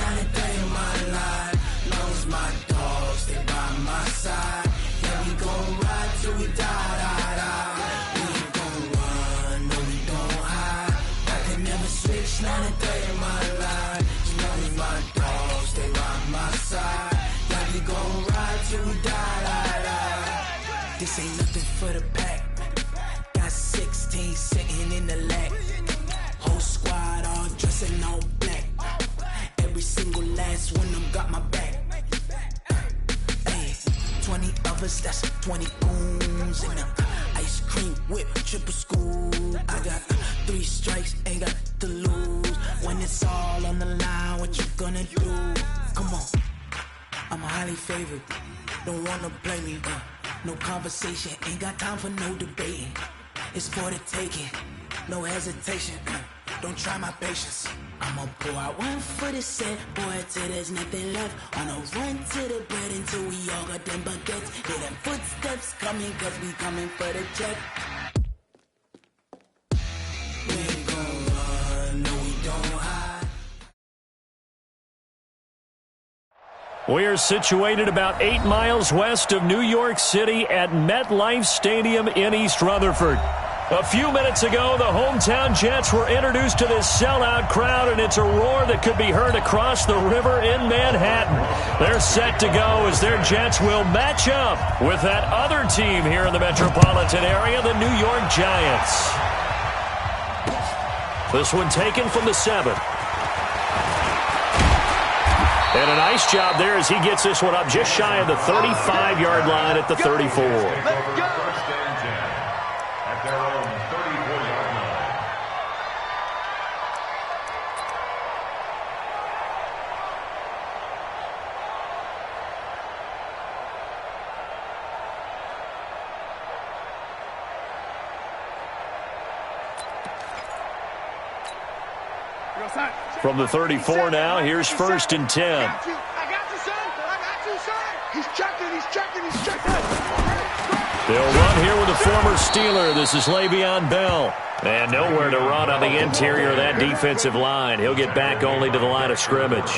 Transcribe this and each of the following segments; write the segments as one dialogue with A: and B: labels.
A: not a day in my life. Long as my dogs stay by my side. Yeah, we gon' ride till we die, die, die. We ain't gon' run, no, we don't hide. I can never switch, not a day in my life. As long as my dogs stay by my side. Yeah, we gon' ride till we die, die, die. This ain't nothing for the pack. Got 16 sitting in the lag. Whole squad all dressing all black. Every single last one of them got my back. Hey, 20 of us, that's 20 goons. And ice cream whip, triple scoop. I got 3 strikes, ain't got to lose. When it's all on the line, what you gonna do? Come on, I'm highly favored. Don't wanna blame me, no conversation. Ain't got time for no debating. It's for the taking, no hesitation. Don't try my patience. I'ma pour out one for the set, boy, till there's nothing left. On a run to the bread until we all got them baguettes. Hear them footsteps coming, cause we coming for the check. We ain't gon' run, no, we don't hide.
B: We are situated about 8 miles west of New York City at MetLife Stadium in East Rutherford. A few minutes ago, the hometown Jets were introduced to this sellout crowd, and it's a roar that could be heard across the river in Manhattan. They're set to go as their Jets will match up with that other team here in the metropolitan area, the New York Giants. This one taken from the 7. And a nice job there as he gets this one up just shy of the 35-yard line at the 34.
C: Let's go. At their own 34-yard line.
B: From the 34 now, here's 1st and 10.
D: I got you, son. I got you, son. He's checking.
B: They'll run here with a former Steeler. This is Le'Veon Bell. And nowhere to run on the interior of that defensive line. He'll get back only to the line of scrimmage.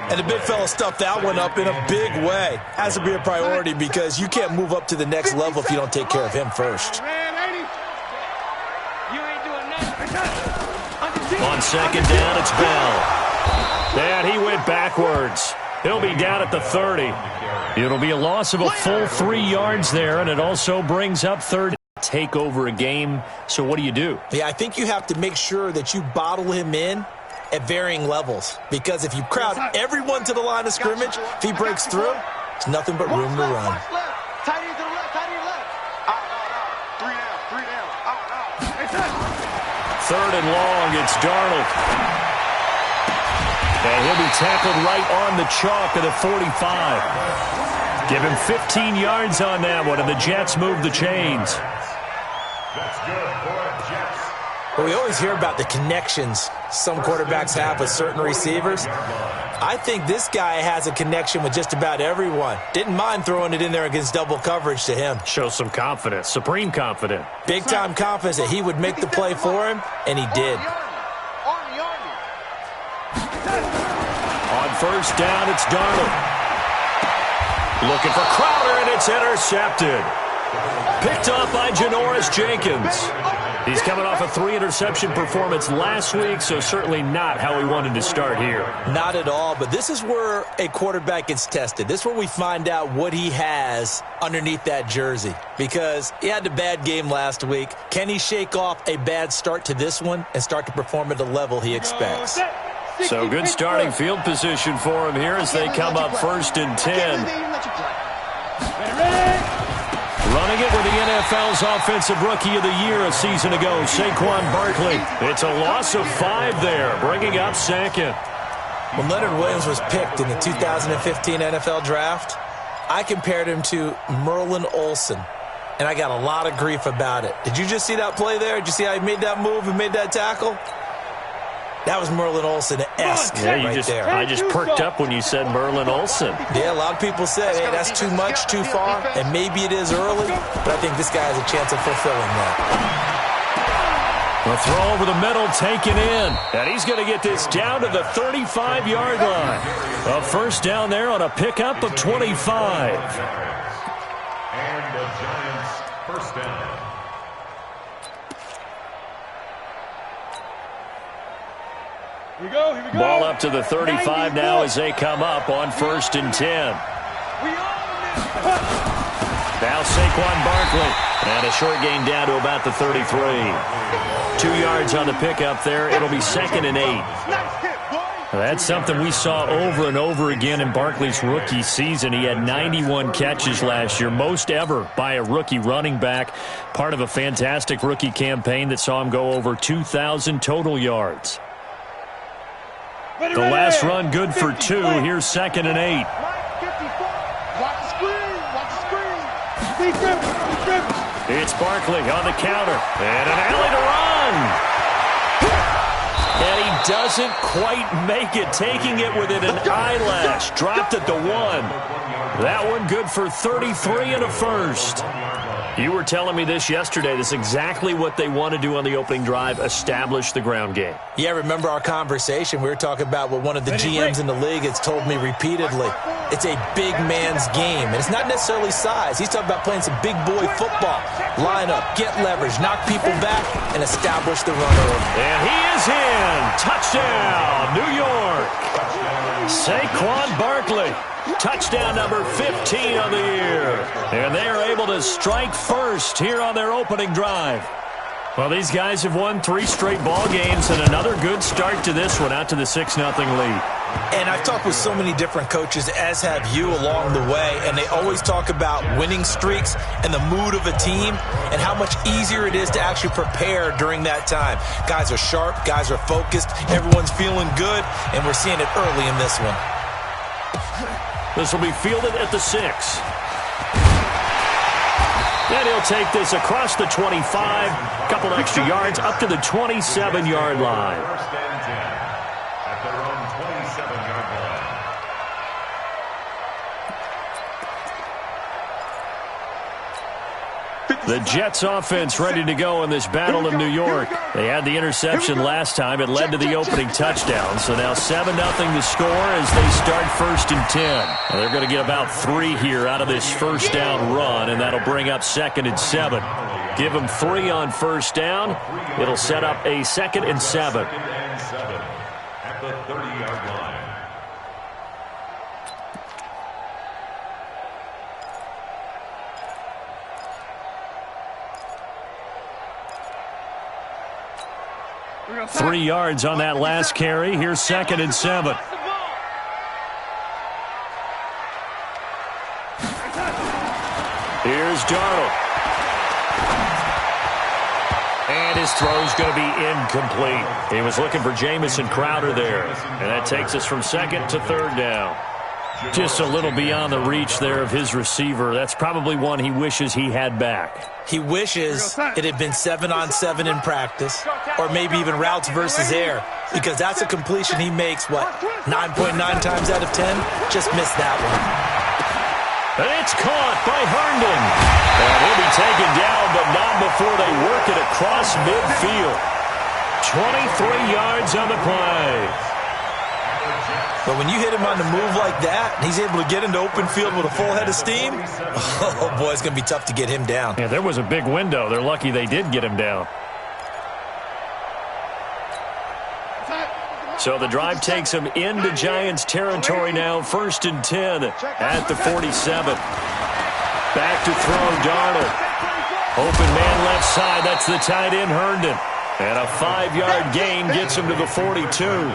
E: And the big fella stuffed that one up in a big way. Has to be a priority because you can't move up to the next level if you don't take care of him first.
B: On 2nd down, it's Bell. And he went backwards. He'll be down at the 30. It'll be a loss of a full 3 yards there, and it also brings up 3rd. Take over a game, so what do you do?
E: Yeah, I think you have to make sure that you bottle him in at varying levels. Because if you crowd everyone to the line of scrimmage, if he breaks through, it's nothing but room to run.
D: Tight end to the left. Out. 3 down.
B: 3rd and long, it's Darnold. And he'll be tackled right on the chalk of the 45. Give him 15 yards on that one, and the Jets move the chains.
C: That's good for Jets.
E: But we always hear about the connections some quarterbacks have with certain receivers. I think this guy has a connection with just about everyone. Didn't mind throwing it in there against double coverage to him.
B: Show some confidence, supreme confidence.
E: Big-time confidence that he would make the play for him, and he did.
B: On 1st down, it's Darnold. Looking for Crowder, and it's intercepted. Picked up by Janoris Jenkins. He's coming off a 3-interception performance last week, so certainly not how he wanted to start here.
E: Not at all, but this is where a quarterback gets tested. This is where we find out what he has underneath that jersey. Because he had a bad game last week. Can he shake off a bad start to this one and start to perform at the level he expects?
B: So good starting field position for him here as they come up 1st and 10. Running it with the NFL's Offensive Rookie of the Year a season ago, Saquon Barkley. It's a loss of 5 there, bringing up 2nd.
E: When Leonard Williams was picked in the 2015 NFL Draft, I compared him to Merlin Olsen, and I got a lot of grief about it. Did you just see that play there? Did you see how he made that move and made that tackle? That was Merlin Olsen-esque there.
B: I just perked up when you said Merlin Olsen.
E: Yeah, a lot of people say, hey, that's too much, too far, and maybe it is early, but I think this guy has a chance of fulfilling that.
B: The throw over the middle taken in. And he's going to get this down to the 35-yard line. A first down there on a pickup of 25.
C: And the Giants first down.
D: Here we go.
B: Ball up to the 35 now as they come up on 1st and 10. Now Saquon Barkley. And a short gain down to about the 33. 2 yards on the pickup there. It'll be 2nd and 8. That's something we saw over and over again in Barkley's rookie season. He had 91 catches last year, most ever by a rookie running back. Part of a fantastic rookie campaign that saw him go over 2,000 total yards. The last run good for 2. Here's 2nd and 8.
D: Watch the screen.
B: It's Barkley on the counter. And an alley to run. And he doesn't quite make it, taking it within an eyelash. Dropped at the 1. That one good for 33 and a first. You were telling me this yesterday. This is exactly what they want to do on the opening drive, establish the ground game.
E: Yeah, remember our conversation? We were talking about what one of the GMs in the league has told me repeatedly. It's a big man's game, and it's not necessarily size. He's talking about playing some big boy football. Line up, get leverage, knock people back, and establish the run order.
B: And he is in. Touchdown, New York. Saquon Barkley. Touchdown number 15 on the year. And they are able to strike first here on their opening drive. Well, these guys have won 3 straight ball games and another good start to this one, out to the 6-0 lead.
E: And I've talked with so many different coaches, as have you, along the way, and they always talk about winning streaks and the mood of a team and how much easier it is to actually prepare during that time. Guys are sharp, guys are focused, everyone's feeling good, and we're seeing it early in this one.
B: This will be fielded at the 6. And he'll take this across the 25, a couple extra yards up to the 27-yard line.
C: First and 10 at their own 27-yard line.
B: The Jets offense ready to go in this battle in New York. They had the interception last time. It led to the opening touchdown. So now 7-0 the score as they start 1st and 10. Now they're going to get about 3 here out of this first down run, and that'll bring up 2nd and 7. Give them 3 on first down. It'll set up a 2nd and 7.
C: 2nd and 7 at the 30-yard line.
B: Three yards on that last carry. Here's 2nd and 7. Here's Darnold. And his throw's going to be incomplete. He was looking for Jamison Crowder there. And that takes us from 2nd to 3rd down. Just a little beyond the reach there of his receiver. That's probably one he wishes he had back.
E: He wishes it had been 7-on-7 in practice, or maybe even routes versus air, because that's a completion he makes, 9.9 times out of 10? Just missed that one.
B: And it's caught by Herndon. And he'll be taken down, but not before they work it across midfield. 23 yards on the play.
E: But when you hit him on the move like that, and he's able to get into open field with a full head of steam, oh, boy, it's going to be tough to get him down.
B: Yeah, there was a big window. They're lucky they did get him down. So the drive takes him into Giants territory now. 1st and 10 at the 47. Back to throw, Darnold. Open man left side. That's the tight end, Herndon. And a 5-yard gain gets him to the 42.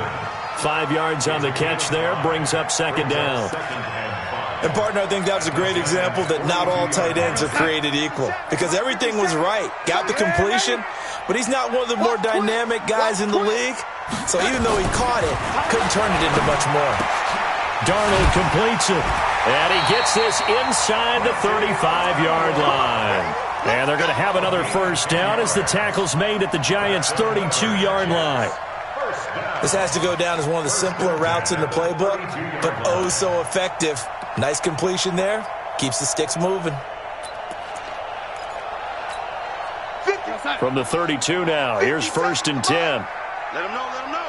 B: 5 yards on the catch there, brings up 2nd down.
E: And, partner, I think that's a great example that not all tight ends are created equal, because everything was right. Got the completion, but he's not one of the more dynamic guys in the league. So even though he caught it, couldn't turn it into much more.
B: Darnold completes it, and he gets this inside the 35-yard line. And they're going to have another first down as the tackle's made at the Giants' 32-yard line.
E: This has to go down as one of the simpler routes in the playbook, but oh so effective. Nice completion there. Keeps the sticks moving.
B: From the 32 now, here's 1st and 10.
D: Let him know, let him know.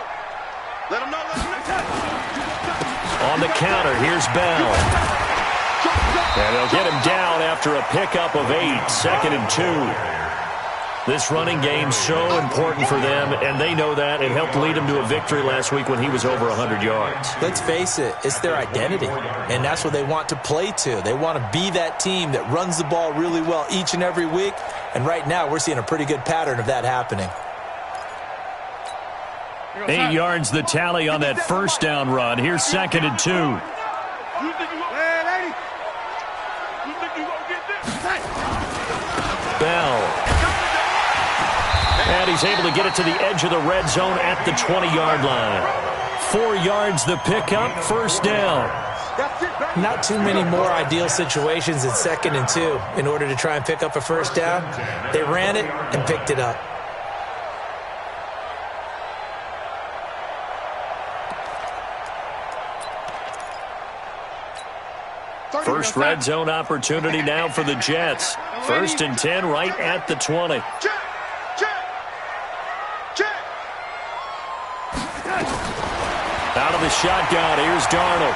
D: Let him know, let him know.
B: On the counter, here's Bell. And they'll get him down after a pickup of 8, 2nd and 2. This running game's so important for them, and they know that. It helped lead them to a victory last week when he was over 100 yards.
E: Let's face it, it's their identity, and that's what they want to play to. They want to be that team that runs the ball really well each and every week, and right now we're seeing a pretty good pattern of that happening.
B: 8 yards the tally on that first down run. Here's 2nd and 2. Bell. And he's able to get it to the edge of the red zone at the 20-yard line. 4 yards the pickup, 1st down.
E: Not too many more ideal situations in 2nd and 2 in order to try and pick up a 1st down. They ran it and picked it up.
B: First red zone opportunity now for the Jets. 1st and 10 right at the 20. Out of the shotgun, here's Darnold.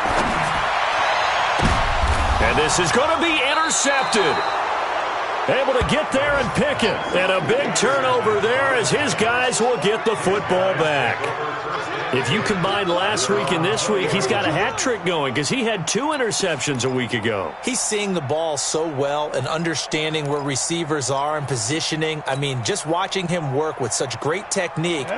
B: And this is going to be intercepted. Able to get there and pick it. And a big turnover there as his guys will get the football back. If you combine last week and this week, he's got a hat trick going because he had 2 interceptions a week ago.
E: He's seeing the ball so well and understanding where receivers are and positioning. I mean, just watching him work with such great technique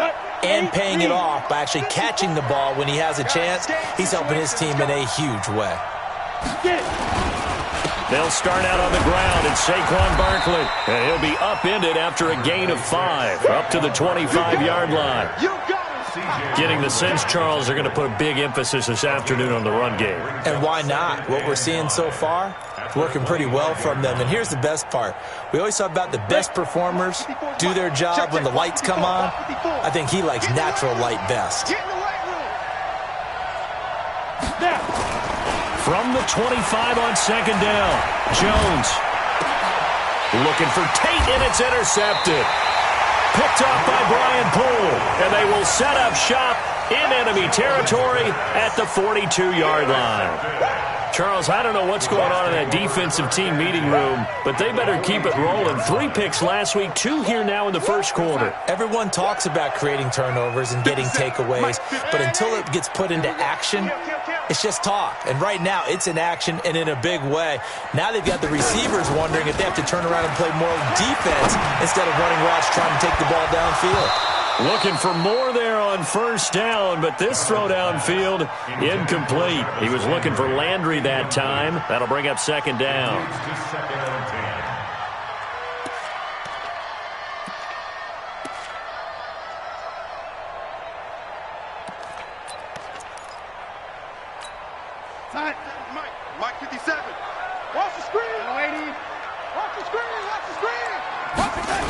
E: and paying it off by actually catching the ball when he has a chance, he's helping his team in a huge way.
B: They'll start out on the ground, and Saquon Barkley. And he'll be upended after a gain of 5, up to the 25-yard line. Getting the sense, Charles, they're going to put a big emphasis this afternoon on the run game.
E: And why not? What we're seeing so far, it's working pretty well from them. And here's the best part. We always talk about the best performers do their job when the lights come on. I think he likes natural light best.
B: From the 25 on 2nd down, Jones looking for Tate, and it's intercepted. Picked off by Brian Poole, and they will set up shop in enemy territory at the 42-yard line. Charles, I don't know what's going on in that defensive team meeting room, but they better keep it rolling. 3 picks last week, 2 here now in the first quarter.
E: Everyone talks about creating turnovers and getting takeaways, but until it gets put into action, it's just talk. And right now, it's in action and in a big way. Now they've got the receivers wondering if they have to turn around and play more defense instead of running routes trying to take the ball downfield.
B: Looking for more there on 1st down, but this throw downfield incomplete. He was looking for Landry that time. That'll bring up 2nd down.
D: Mike 57. Watch the screen. Lady. Watch the screen. Watch the screen. Watch the screen.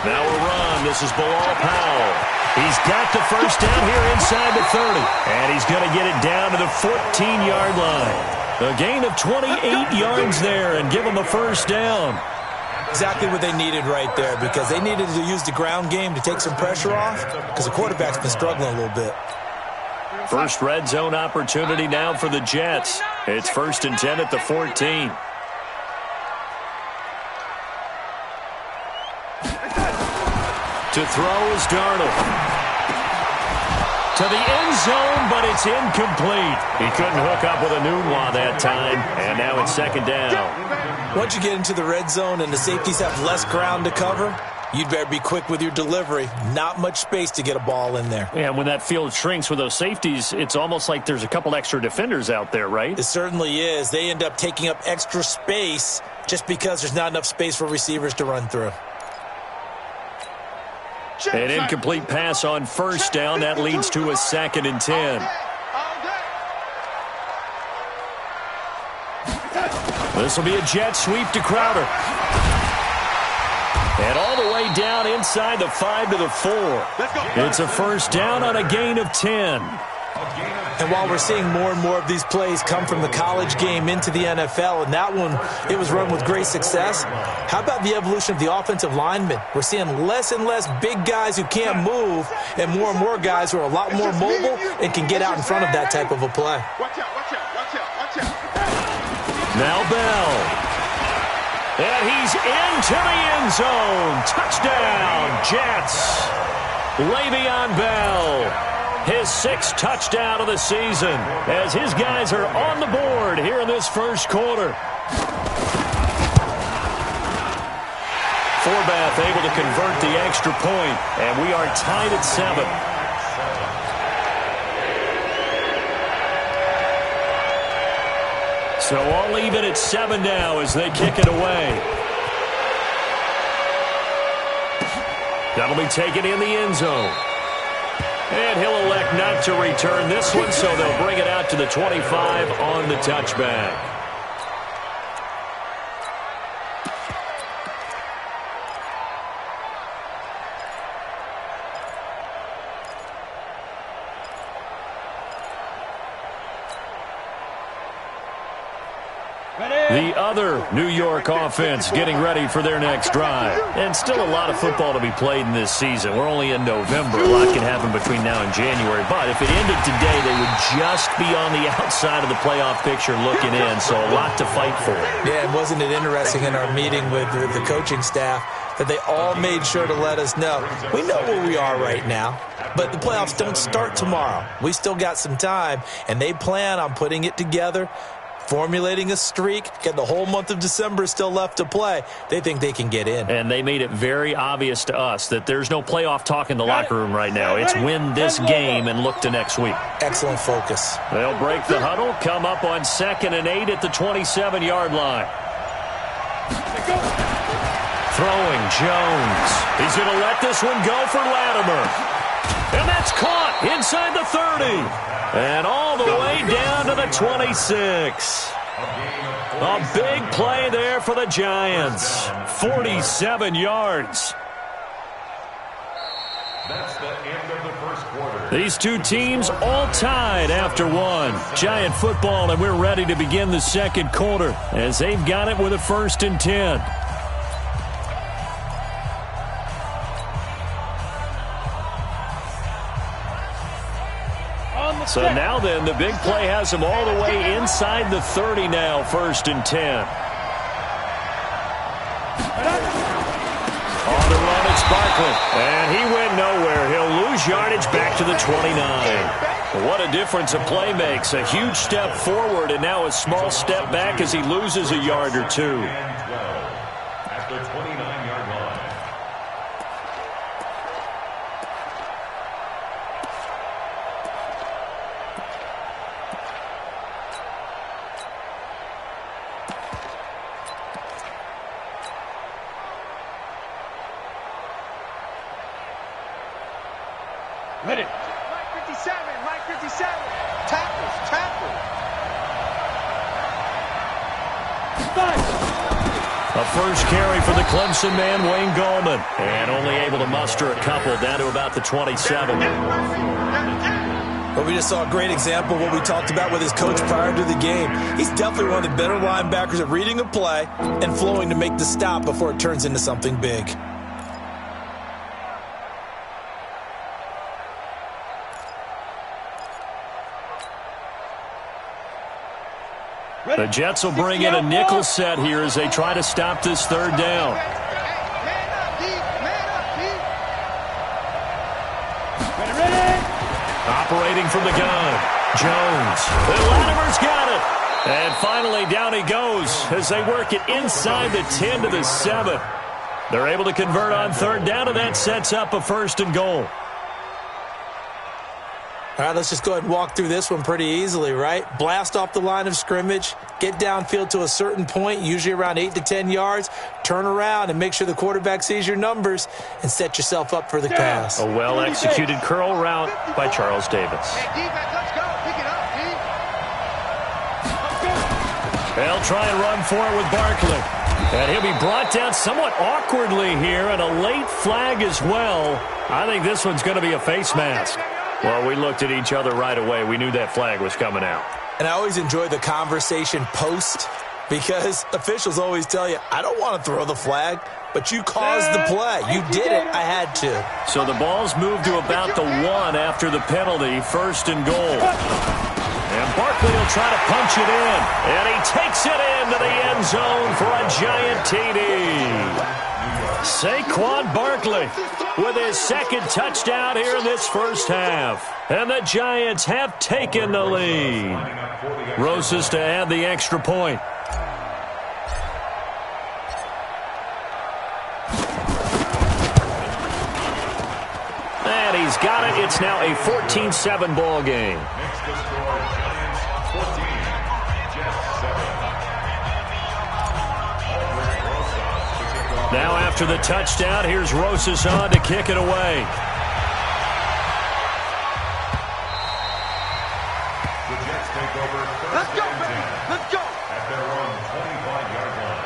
B: Now a run. This is Bilal Powell. He's got the 1st down here inside the 30. And he's going to get it down to the 14-yard line. A gain of 28 yards there and give him a 1st down.
E: Exactly what they needed right there, because they needed to use the ground game to take some pressure off because the quarterback's been struggling a little bit.
B: First red zone opportunity now for the Jets. It's 1st and 10 at the 14. To throw is Darnold. To the end zone, but it's incomplete. He couldn't hook up with a Nunwa that time, and now it's 2nd down.
E: Once you get into the red zone and the safeties have less ground to cover, you'd better be quick with your delivery. Not much space to get a ball in there.
B: Yeah, when that field shrinks with those safeties, it's almost like there's a couple extra defenders out there, right?
E: It certainly is. They end up taking up extra space just because there's not enough space for receivers to run through.
B: An incomplete pass on 1st down. That leads to a 2nd and 10. This will be a jet sweep to Crowder. And all the way down inside the 5 to the 4. It's a 1st down on a gain of 10.
E: And while we're seeing more and more of these plays come from the college game into the NFL, and that one, it was run with great success, how about the evolution of the offensive linemen? We're seeing less and less big guys who can't move and more guys who are a lot more mobile and can get out in front of that type of a play.
D: Watch out, watch out, watch out, watch out.
B: Now Bell. And he's into the end zone. Touchdown, Jets. Le'Veon Bell. His 6th touchdown of the season as his guys are on the board here in this first quarter. Forbath able to convert the extra point, and we are tied at 7. So all even at 7 now as they kick it away. That'll be taken in the end zone. And he'll elect not to return this one, so they'll bring it out to the 25 on the touchback. The other New York offense getting ready for their next drive. And still a lot of football to be played in this season. We're only in November. A lot can happen between now and January. But if it ended today, they would just be on the outside of the playoff picture looking in. So a lot to fight for.
E: Yeah, and wasn't it interesting in our meeting with the coaching staff that they all made sure to let us know, we know where we are right now, but the playoffs don't start tomorrow. We still got some time, and they plan on putting it together, formulating a streak, get the whole month of December still left to play. They think they can get in.
B: And they made it very obvious to us that there's no playoff talk in the locker room right now. It's win this game and look to next week.
E: Excellent focus.
B: They'll break the huddle, come up on 2nd and 8 at the 27-yard line. Throwing Jones. He's going to let this one go for Latimer. And that's caught inside the 30. And all the way down to the 26. A big play there for the Giants. 47 yards.
C: That's the end of the first quarter.
B: These two teams all tied after one. Giant football, and we're ready to begin the second quarter as they've got it with a 1st and 10. So now then, the big play has them all the way inside the 30 now, 1st and 10. On the run, it's Barkley. And he went nowhere. He'll lose yardage back to the 29. What a difference a play makes. A huge step forward and now a small step back as he loses a yard or two.
C: At the 29-yard line.
D: Ready. Mike 57, Mike 57. Tackles, tackles.
B: A first carry for the Clemson man, Wayne Gallman. And only able to muster a couple down to about the 27.
E: Well, we just saw a great example of what we talked about with his coach prior to the game. He's definitely one of the better linebackers at reading a play and flowing to make the stop before it turns into something big.
B: The Jets will bring in a nickel set here as they try to stop this 3rd down. Operating from the gun, Jones. And Latimer's got it. And finally down he goes as they work it inside the 10 to the 7. They're able to convert on 3rd down, and that sets up a 1st and goal.
E: All right, let's just go ahead and walk through this one pretty easily, right? Blast off the line of scrimmage, get downfield to a certain point, usually around 8 to 10 yards, turn around and make sure the quarterback sees your numbers and set yourself up for the pass.
B: A well-executed curl route by Charles Davis.
D: Hey, defense, let's go. Pick it up, D.
B: They'll try and run for it with Barkley. And he'll be brought down somewhat awkwardly here, and a late flag as well. I think this one's going to be a face mask. Well, we looked at each other right away. We knew that flag was coming out.
E: And I always enjoy the conversation post because officials always tell you, I don't want to throw the flag, but you caused the play. You did it. I had to.
B: So the ball's moved to about the 1 after the penalty, 1st and goal. And Barkley will try to punch it in. And he takes it into the end zone for a giant TD. Saquon Barkley with his 2nd touchdown here in this first half. And the Giants have taken the lead. Rosas to add the extra point. And he's got it. It's now a 14-7 ball game. Now after the touchdown, here's Rosas on to kick it away.
C: The Jets take over
D: Let's go, baby. Let's go.
C: at their own 25-yard line.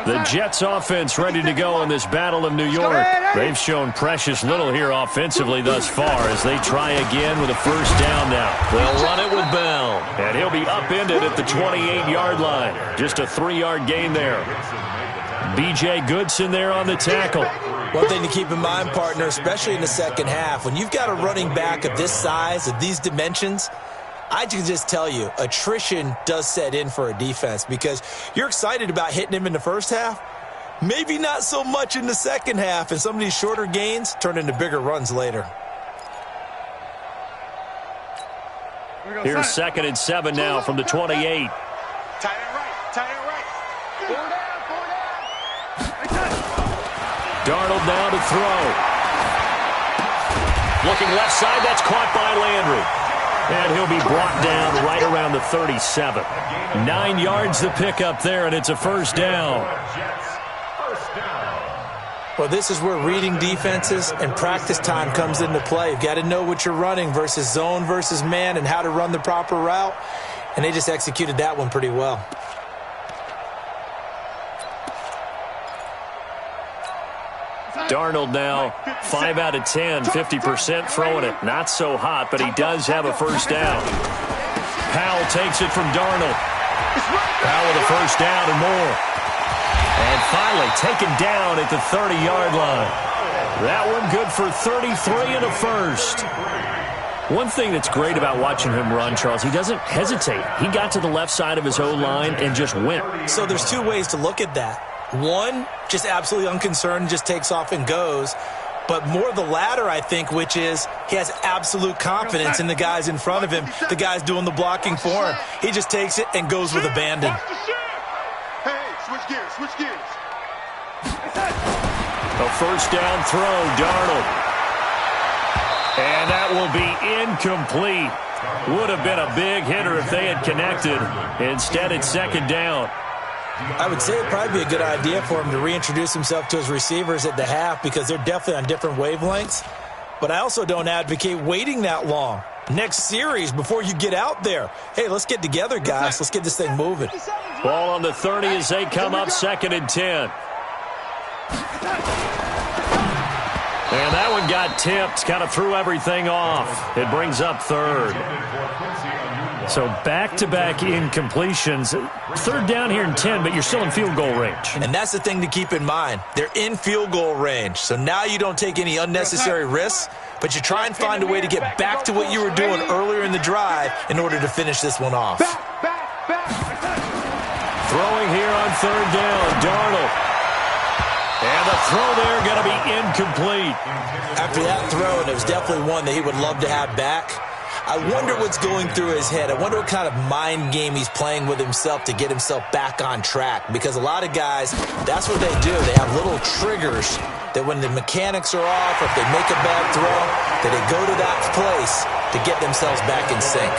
B: The Jets offense ready to go in this battle of New York. They've shown precious little here offensively thus far as they try again with a first down now. They'll run it with Bell, and he'll be upended at the 28-yard line. Just a 3-yard gain there. B.J. Goodson there on the tackle.
E: One thing to keep in mind, partner, especially in the second half, when you've got a running back of this size, of these dimensions, I can just tell you, attrition does set in for a defense because you're excited about hitting him in the first half. Maybe not so much in the second half, and some of these shorter gains turn into bigger runs later.
B: Here's 2nd and 7 now from the 28.
D: Tight end right. Tight end right. 4 down.
B: Darnold now to throw. Looking left side, that's caught by Landry. And he'll be brought down right around the 37. 9 yards to pick up there, and it's a first down.
E: Well, this is where reading defenses and practice time comes into play. You've got to know what you're running versus zone versus man and how to run the proper route. And they just executed that one pretty well.
B: Darnold now 5 out of 10, 50% throwing it. Not so hot, but he does have a first down. Powell takes it from Darnold. Powell with a first down and more. And finally taken down at the 30-yard line. That one good for 33 and a first. One thing that's great about watching him run, Charles, he doesn't hesitate. He got to the left side of his O-line and just went.
E: So there's 2 ways to look at that. One, just absolutely unconcerned, just takes off and goes. But more the latter, I think, which is he has absolute confidence in the guys in front of him, the guys doing the blocking for him. He just takes it and goes with abandon.
D: Hey, switch gears, switch gears.
B: A first down throw, Darnold. And that will be incomplete. Would have been a big hitter if they had connected. Instead, it's 2nd down.
E: I would say it'd probably be a good idea for him to reintroduce himself to his receivers at the half because they're definitely on different wavelengths. But I also don't advocate waiting that long. Next series, before you get out there, hey, let's get together, guys. Let's get this thing moving.
B: Ball on the 30 as they come up 2nd and 10. And that one got tipped, kind of threw everything off. It brings up 3rd. So back-to-back incompletions. 3rd down here and 10, but you're still in field goal range.
E: And that's the thing to keep in mind. They're in field goal range. So now you don't take any unnecessary risks, but you try and find a way to get back to what you were doing earlier in the drive in order to finish this one off.
B: Throwing here on 3rd down, Darnold. And the throw there going to be incomplete.
E: After that throw, and it was definitely one that he would love to have back, I wonder what's going through his head. I wonder what kind of mind game he's playing with himself to get himself back on track. Because a lot of guys, that's what they do. They have little triggers that when the mechanics are off or if they make a bad throw, that they go to that place to get themselves back in sync.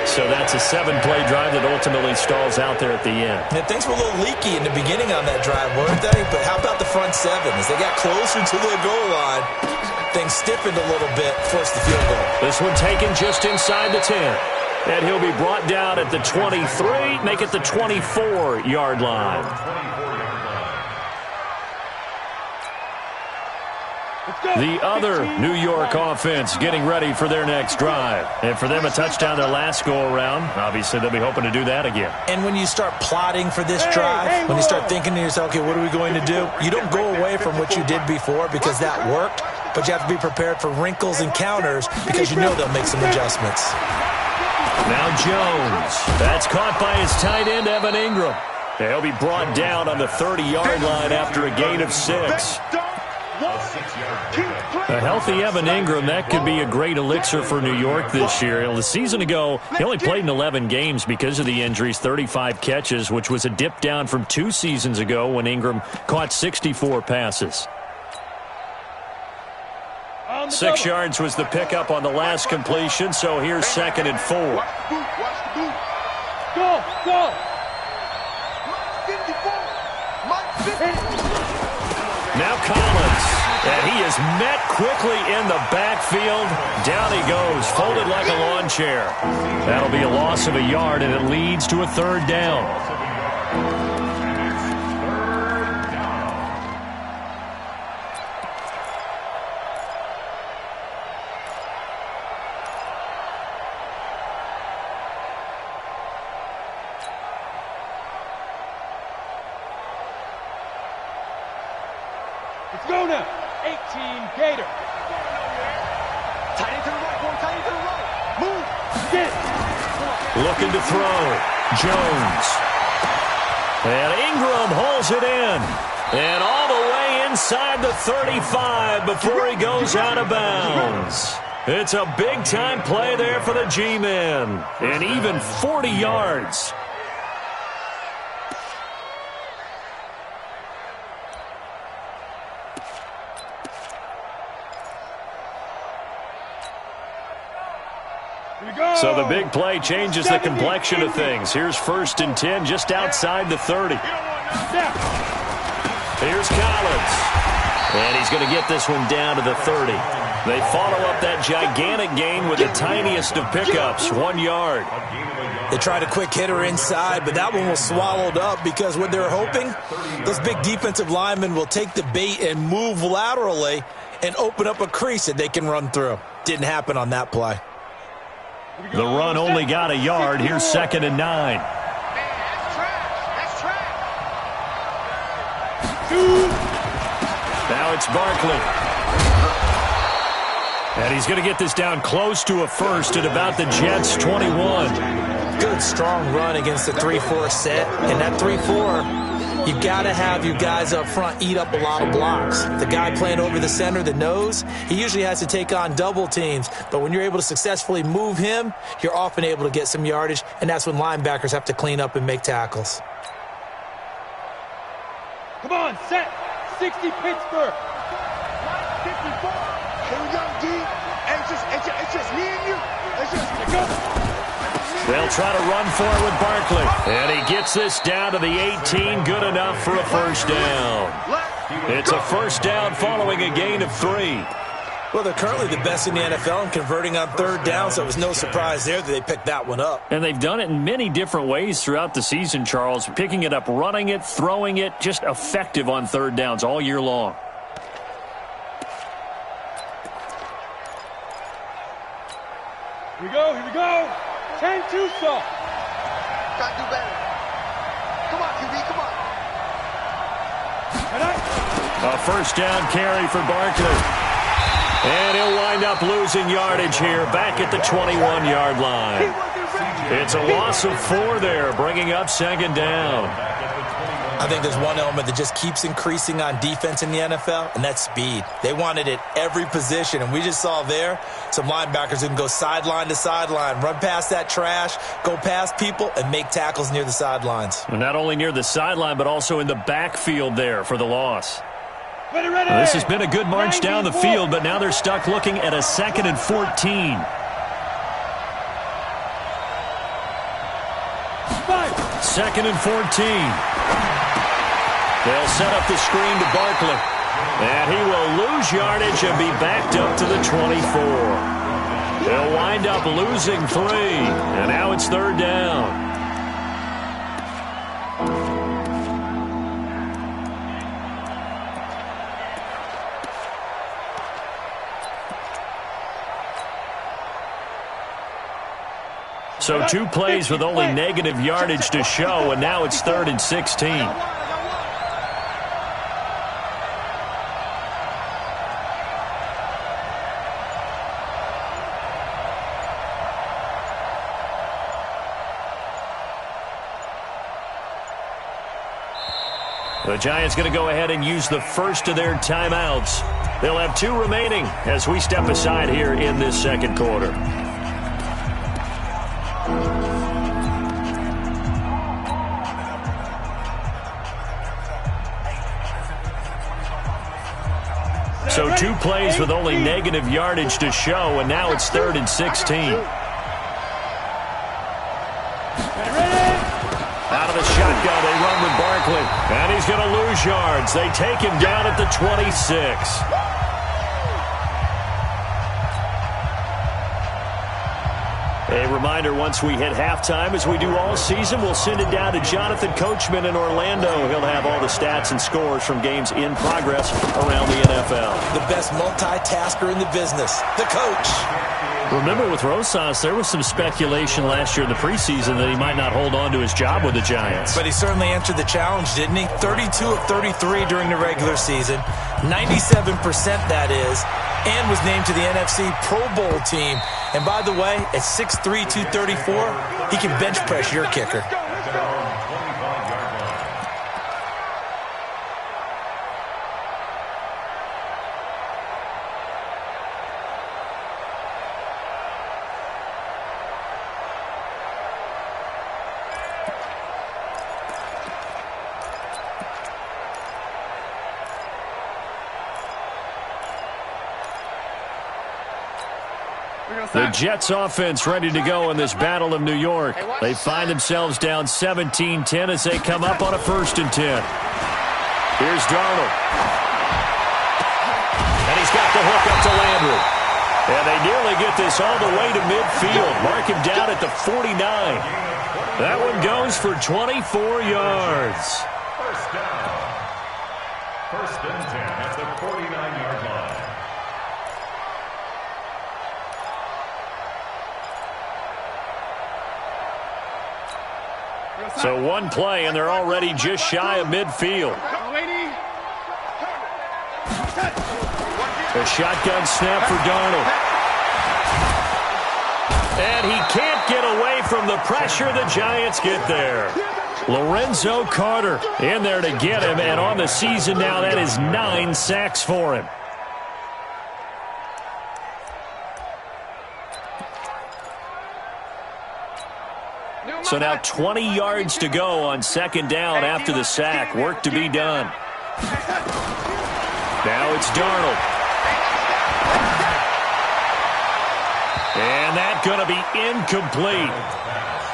B: So that's a 7-play drive that ultimately stalls out there at the end.
E: And things were a little leaky in the beginning on that drive, weren't they? But how about the front 7? As they got closer to the goal line, things stiffened a little bit, forced the field goal.
B: This one taken just inside the 10. And he'll be brought down at the 23, make it the 24-yard line. The other New York offense getting ready for their next drive. And for them, a touchdown their last go-around. Obviously, they'll be hoping to do that again.
E: And when you start plotting for this drive, when you start thinking to yourself, okay, what are we going to do? You don't go away from what you did before because that worked, but you have to be prepared for wrinkles and counters because you know they'll make some adjustments.
B: Now Jones. That's caught by his tight end, Evan Ingram. He'll be brought down on the 30-yard line after a gain of 6. A healthy Evan Ingram, that could be a great elixir for New York this year. The season ago, he only played in 11 games because of the injuries, 35 catches, which was a dip down from 2 seasons ago when Ingram caught 64 passes. 6 yards was the pickup on the last completion, so here's 2nd and 4.
D: Go!
B: Now Collins, and he is met quickly in the backfield. Down he goes, folded like a lawn chair. That'll be a loss of a yard, and it leads to a 3rd down.
D: Let's go now. 18 Gator. Tight end to the right, boy. Tight end to the right. Move. Get.
B: Looking to throw. Jones. And Ingram holds it in. And all the way inside the 35 before he goes out of bounds. It's a big-time play there for the G-men. And even 40 yards. So the big play changes the complexion of things. Here's 1st and 10 just outside the 30. Here's Collins. And he's going to get this one down to the 30. They follow up that gigantic gain with the tiniest of pickups, 1 yard.
E: They tried a quick hitter inside, but that one was swallowed up because what they're hoping, those big defensive linemen will take the bait and move laterally and open up a crease that they can run through. Didn't happen on that play.
B: The run only got a yard. Here's 2nd and 9.
D: Man, that's trash.
B: Now it's Barkley. And he's going to get this down close to a 1st at about the Jets' 21.
E: Good, strong run against the 3-4 set. And that 3-4, you've got to have you guys up front eat up a lot of blocks. The guy playing over the center, the nose, he usually has to take on double teams. But when you're able to successfully move him, you're often able to get some yardage, and that's when linebackers have to clean up and make tackles.
D: Come on, set. 60 Pittsburgh. 54. Here we go, D. It's just me and you. It's just go.
B: They'll try to run for it with Barkley. And he gets this down to the 18. Good enough for a 1st down. It's a 1st down following a gain of 3.
E: Well, they're currently the best in the NFL in converting on 3rd down, so it was no surprise there that they picked that one up.
B: And they've done it in many different ways throughout the season, Charles. Picking it up, running it, throwing it, just effective on 3rd downs all year long.
D: Here we go. 10 Tucson. Gotta do better. Come on, QB, come on.
B: A 1st down carry for Barkley. And he'll wind up losing yardage here back at the 21-yard line. It's a loss of 4 there, bringing up 2nd down.
E: I think there's one element that just keeps increasing on defense in the NFL, and that's speed. They want it at every position, and we just saw there some linebackers who can go sideline to sideline, run past that trash, go past people, and make tackles near the sidelines.
B: And not only near the sideline, but also in the backfield there for the loss.
D: Ready.
B: Well, this has been a good march down the field, but now they're stuck looking at a 2nd and 14. 2nd and 14. They'll set up the screen to Barkley. And he will lose yardage and be backed up to the 24. They'll wind up losing 3, and now it's 3rd down. So 2 plays with only negative yardage to show, and now it's 3rd and 16. The Giants going to go ahead and use the first of their timeouts. They'll have 2 remaining as we step aside here in this second quarter. So 2 plays with only negative yardage to show, and now it's 3rd and 16. Out of the shotgun, they run with Barkley, and he's going to lose yards. They take him down at the 26. A reminder, once we hit halftime, as we do all season, we'll send it down to Jonathan Coachman in Orlando. He'll have all the stats and scores from games in progress around the NFL.
E: The best multitasker in the business, the coach.
B: Remember, with Rosas, there was some speculation last year in the preseason that he might not hold on to his job with the Giants.
E: But he certainly answered the challenge, didn't he? 32 of 33 during the regular season, 97% that is, and was named to the NFC Pro Bowl team. And by the way, at 6'3", 234, he can bench press your kicker.
B: The Jets offense ready to go in this Battle of New York. They find themselves down 17-10 as they come up on a 1st and 10. Here's Darnold. And he's got the hook up to Landry. And they nearly get this all the way to midfield. Mark him down at the 49. That one goes for 24 yards.
C: First down. 1st and 10 at the 49-yard line.
B: So 1 play, and they're already just shy of midfield. A shotgun snap for Darnold. And he can't get away from the pressure. The Giants get there. Lorenzo Carter in there to get him, and on the season now, that is 9 sacks for him. So now 20 yards to go on 2nd down after the sack. Work to be done. Now it's Darnold. And that's going to be incomplete.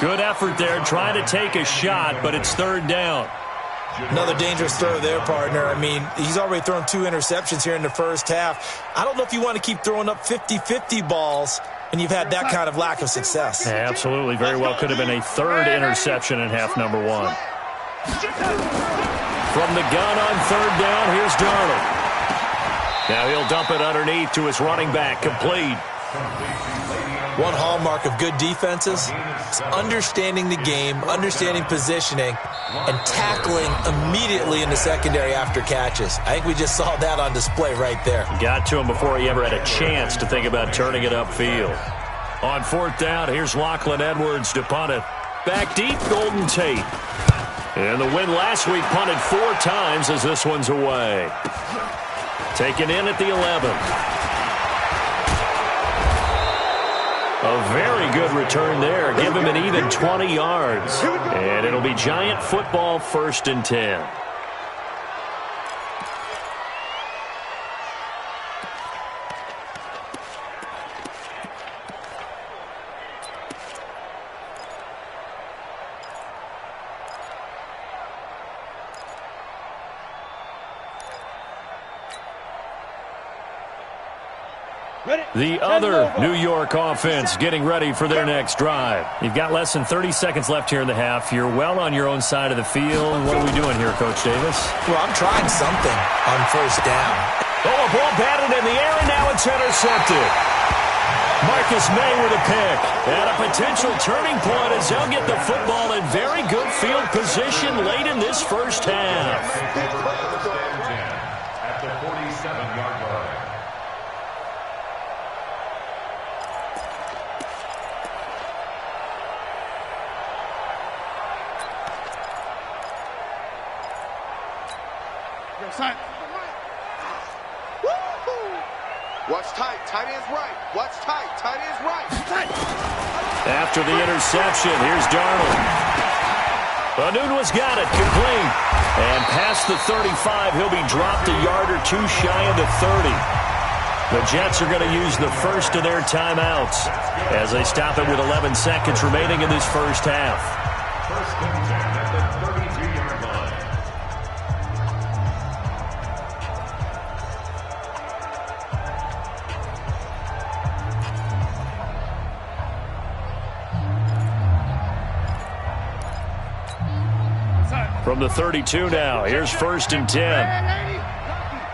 B: Good effort there trying to take a shot, but it's 3rd down.
E: Another dangerous throw there, partner. I mean, he's already thrown 2 interceptions here in the first half. I don't know if you want to keep throwing up 50-50 balls, and you've had that kind of lack of success.
B: Yeah, absolutely. Very well could have been a 3rd interception in half number 1. From the gun on 3rd down, here's Darnold. Now he'll dump it underneath to his running back, complete.
E: One hallmark of good defenses is understanding the game, understanding positioning, and tackling immediately in the secondary after catches. I think we just saw that on display right there.
B: Got to him before he ever had a chance to think about turning it upfield. On 4th down, here's Lachlan Edwards to punt it. Back deep, Golden Tate. And the win last week punted 4 times as this one's away. Taken in at the 11. A very good return there. Give him an even 20 yards. And it'll be Giant football 1st and 10. The other New York offense getting ready for their next drive. You've got less than 30 seconds left here in the half. You're well on your own side of the field. What are we doing here, Coach Davis?
E: Well, I'm trying something on first down.
B: Oh, a ball batted in the air, and now it's intercepted. Marcus May with a pick. And a potential turning point as they'll get the football in very good field position late in this first half.
C: At the 47-yard line.
D: Watch tight. Tight end's right. Watch tight. Tight end's right. Tight.
B: After the interception, here's Darnold. Anunwa's got it, complete. And past the 35, he'll be dropped a yard or two shy of the 30. The Jets are going to use the first of their timeouts as they stop it with 11 seconds remaining in this first half.
C: First and 10 at the 32-yard line.
B: From the 32 now, here's first and 10.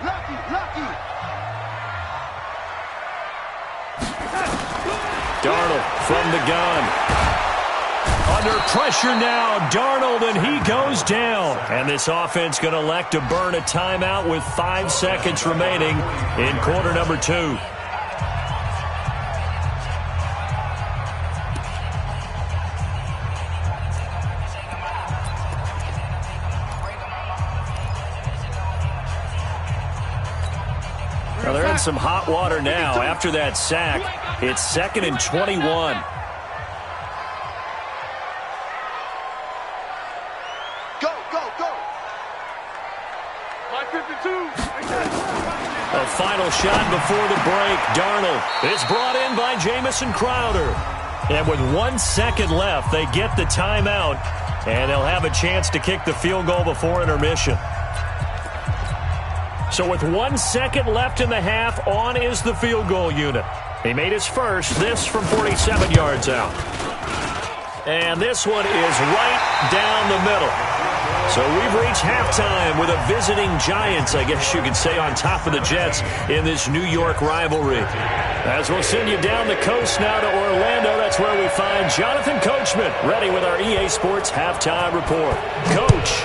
D: Lucky.
B: Darnold from the gun. Under pressure now, Darnold, and he goes down. And this offense going to elect to burn a timeout with 5 seconds remaining in quarter number 2. Well, they're in some hot water now. After that sack, it's 2nd and 21.
D: Go.
C: My 52.
B: A final shot before the break. Darnold is brought in by Jamison Crowder. And with 1 second left, they get the timeout, and they'll have a chance to kick the field goal before intermission. So with 1 second left in the half, on is the field goal unit. He made his first, this from 47 yards out. And this one is right down the middle. So we've reached halftime with a visiting Giants, I guess you could say, on top of the Jets in this New York rivalry. As we'll send you down the coast now to Orlando, that's where we find Jonathan Coachman, ready with our EA Sports Halftime Report. Coach.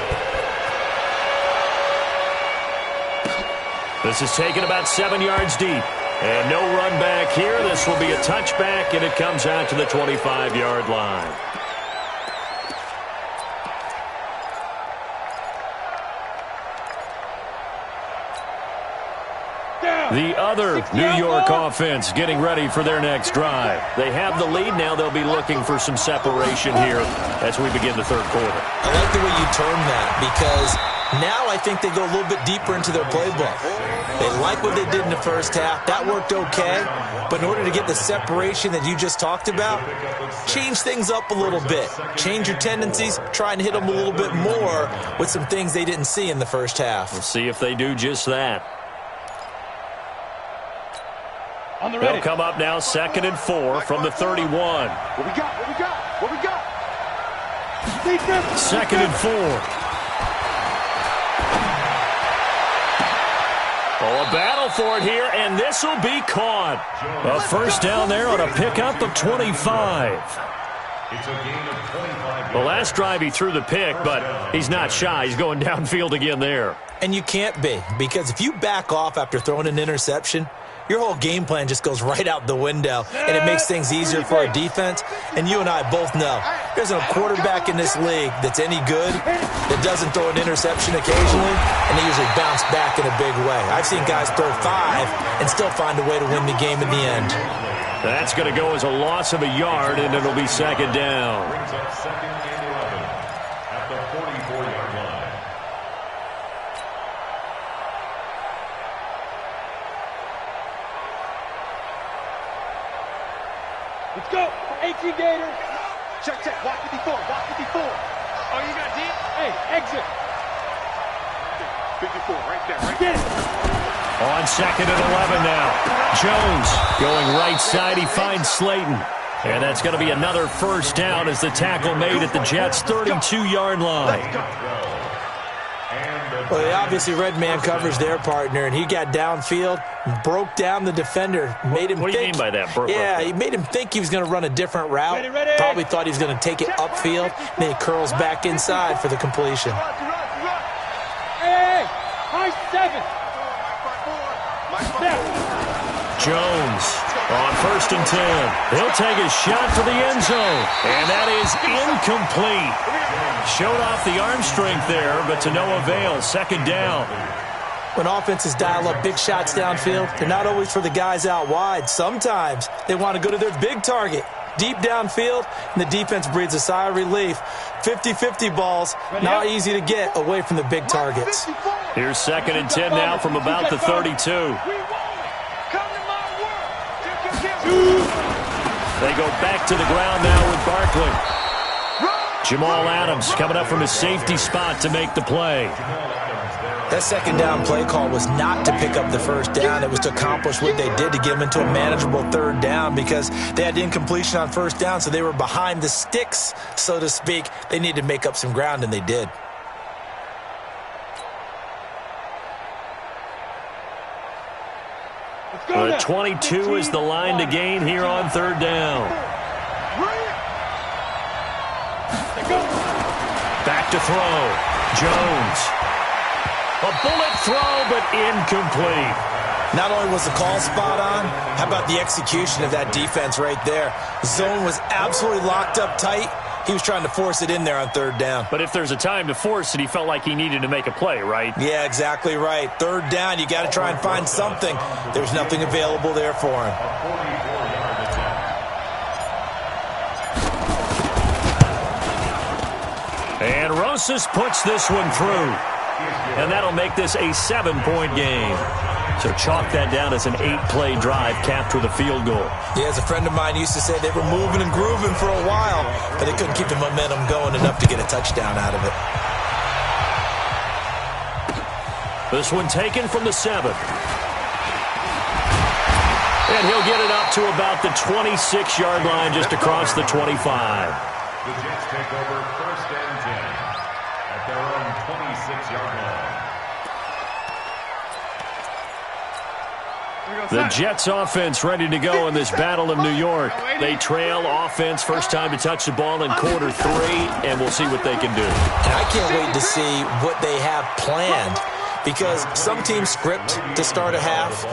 B: This is taken about 7 yards deep. And no run back here. This will be a touchback, and it comes out to the 25-yard line. The other New York offense getting ready for their next drive. They have the lead now. They'll be looking for some separation here as we begin the third quarter.
E: I like the way you term that, because now I think they go a little bit deeper into their playbook. They like what they did in the first half. That worked okay. But in order to get the separation that you just talked about, change things up a little bit. Change your tendencies. Try and hit them a little bit more with some things they didn't see in the first half.
B: We'll see if they do just that. They'll come up now 2nd and 4 from the 31.
D: What we got?
B: 2nd and 4. Oh, a battle for it here, and this will be caught. A first down there on a pickup of 25.
C: It's a gain of 25.
B: The last drive he threw the pick, but he's not shy. He's going downfield again there.
E: And you can't be, because if you back off after throwing an interception, your whole game plan just goes right out the window, and it makes things easier for a defense. And you and I both know there's a quarterback in this league that's any good that doesn't throw an interception occasionally, and they usually bounce back in a big way. I've seen guys throw 5 and still find a way to win the game in the end.
B: That's going to go as a loss of a yard, and it'll be 2nd down.
C: Brings up 2nd and 11 at the 44-yard line.
D: Let's go. 18 Gators. Check. Walk 54. Oh, you got deep? Hey, exit. 54, right there. Get it.
B: On 2nd and 11 now. Jones going right side. He finds Slayton. And that's going to be another first down as the tackle made at the Jets' 32-yard line.
E: Well, they obviously read man coverage their partner, and he got downfield, broke down the defender, made him
B: What do you mean by that?
E: He made him think he was going to run a different route. Probably thought he was going to take it upfield, and then he curls back inside for the completion.
D: Hey, high 7.
B: Jones on 1st and 10. He'll take a shot for the end zone, and that is incomplete. Showed off the arm strength there, but to no avail. 2nd down.
E: When offenses dial up big shots downfield, they're not always for the guys out wide. Sometimes they want to go to their big target, deep downfield, and the defense breathes a sigh of relief. 50-50 balls, not easy to get away from the big targets.
B: Here's 2nd and 10 now from about the 32. They go back to the ground now with Barkley. Jamal Adams coming up from his safety spot to make the play.
E: That 2nd down play call was not to pick up the 1st down. It was to accomplish what they did to get them into a manageable 3rd down because they had incompletion on 1st down, so they were behind the sticks, so to speak. They needed to make up some ground, and they did.
B: The 22 is the line to gain here on 3rd down. Back to throw. Jones. A bullet throw, but incomplete.
E: Not only was the call spot on, how about the execution of that defense right there? Zone was absolutely locked up tight. He was trying to force it in there on 3rd down.
B: But if there's a time to force it, he felt like he needed to make a play, right?
E: Yeah, exactly right. 3rd down, you got to try and find something. There's nothing available there for him.
B: And Rosas puts this one through. And that'll make this a 7-point game. So chalk that down as an 8-play drive capped with a field goal.
E: Yeah, as a friend of mine used to say, they were moving and grooving for a while, but they couldn't keep the momentum going enough to get a touchdown out of it.
B: This one taken from the 7. And he'll get it up to about the 26-yard line just across the 25.
C: The Jets take over 1st and 10 at their own 26-yard line.
B: The Jets offense ready to go in this battle of New York. They trail offense first time to touch the ball in quarter 3, and we'll see what they can do.
E: And I can't wait to see what they have planned because some teams script to start a half.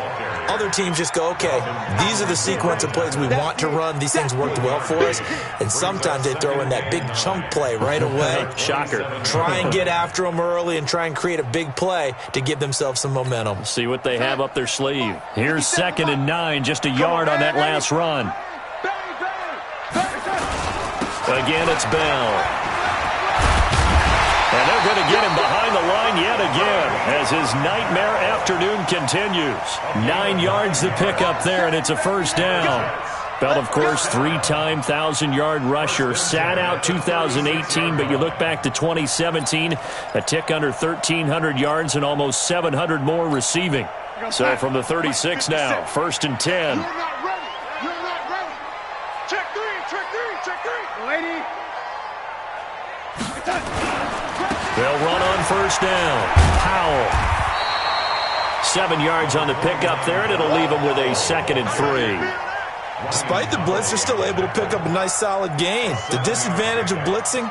E: Other teams just go, okay, these are the sequence of plays we want to run. These things worked well for us. And sometimes they throw in that big chunk play right away.
B: Shocker.
E: Try and get after them early and try and create a big play to give themselves some momentum.
B: See what they have up their sleeve. Here's 2nd and 9, just a yard on that last run. Again, it's Bell. And they're going to get him behind the line yet again as his nightmare afternoon continues. 9 yards to pick up there, and it's a first down. Bell, of course, 3-time 1,000-yard rusher. Sat out 2018, but you look back to 2017, a tick under 1,300 yards and almost 700 more receiving. So from the 36 now, 1st and 10.
D: You're not ready. You're not ready. Check 3, check 3, check 3. Lady.
B: They'll run on 1st down. Powell. 7 yards on the pickup there, and it'll leave them with a 2nd and 3.
E: Despite the blitz, they're still able to pick up a nice solid gain. The disadvantage of blitzing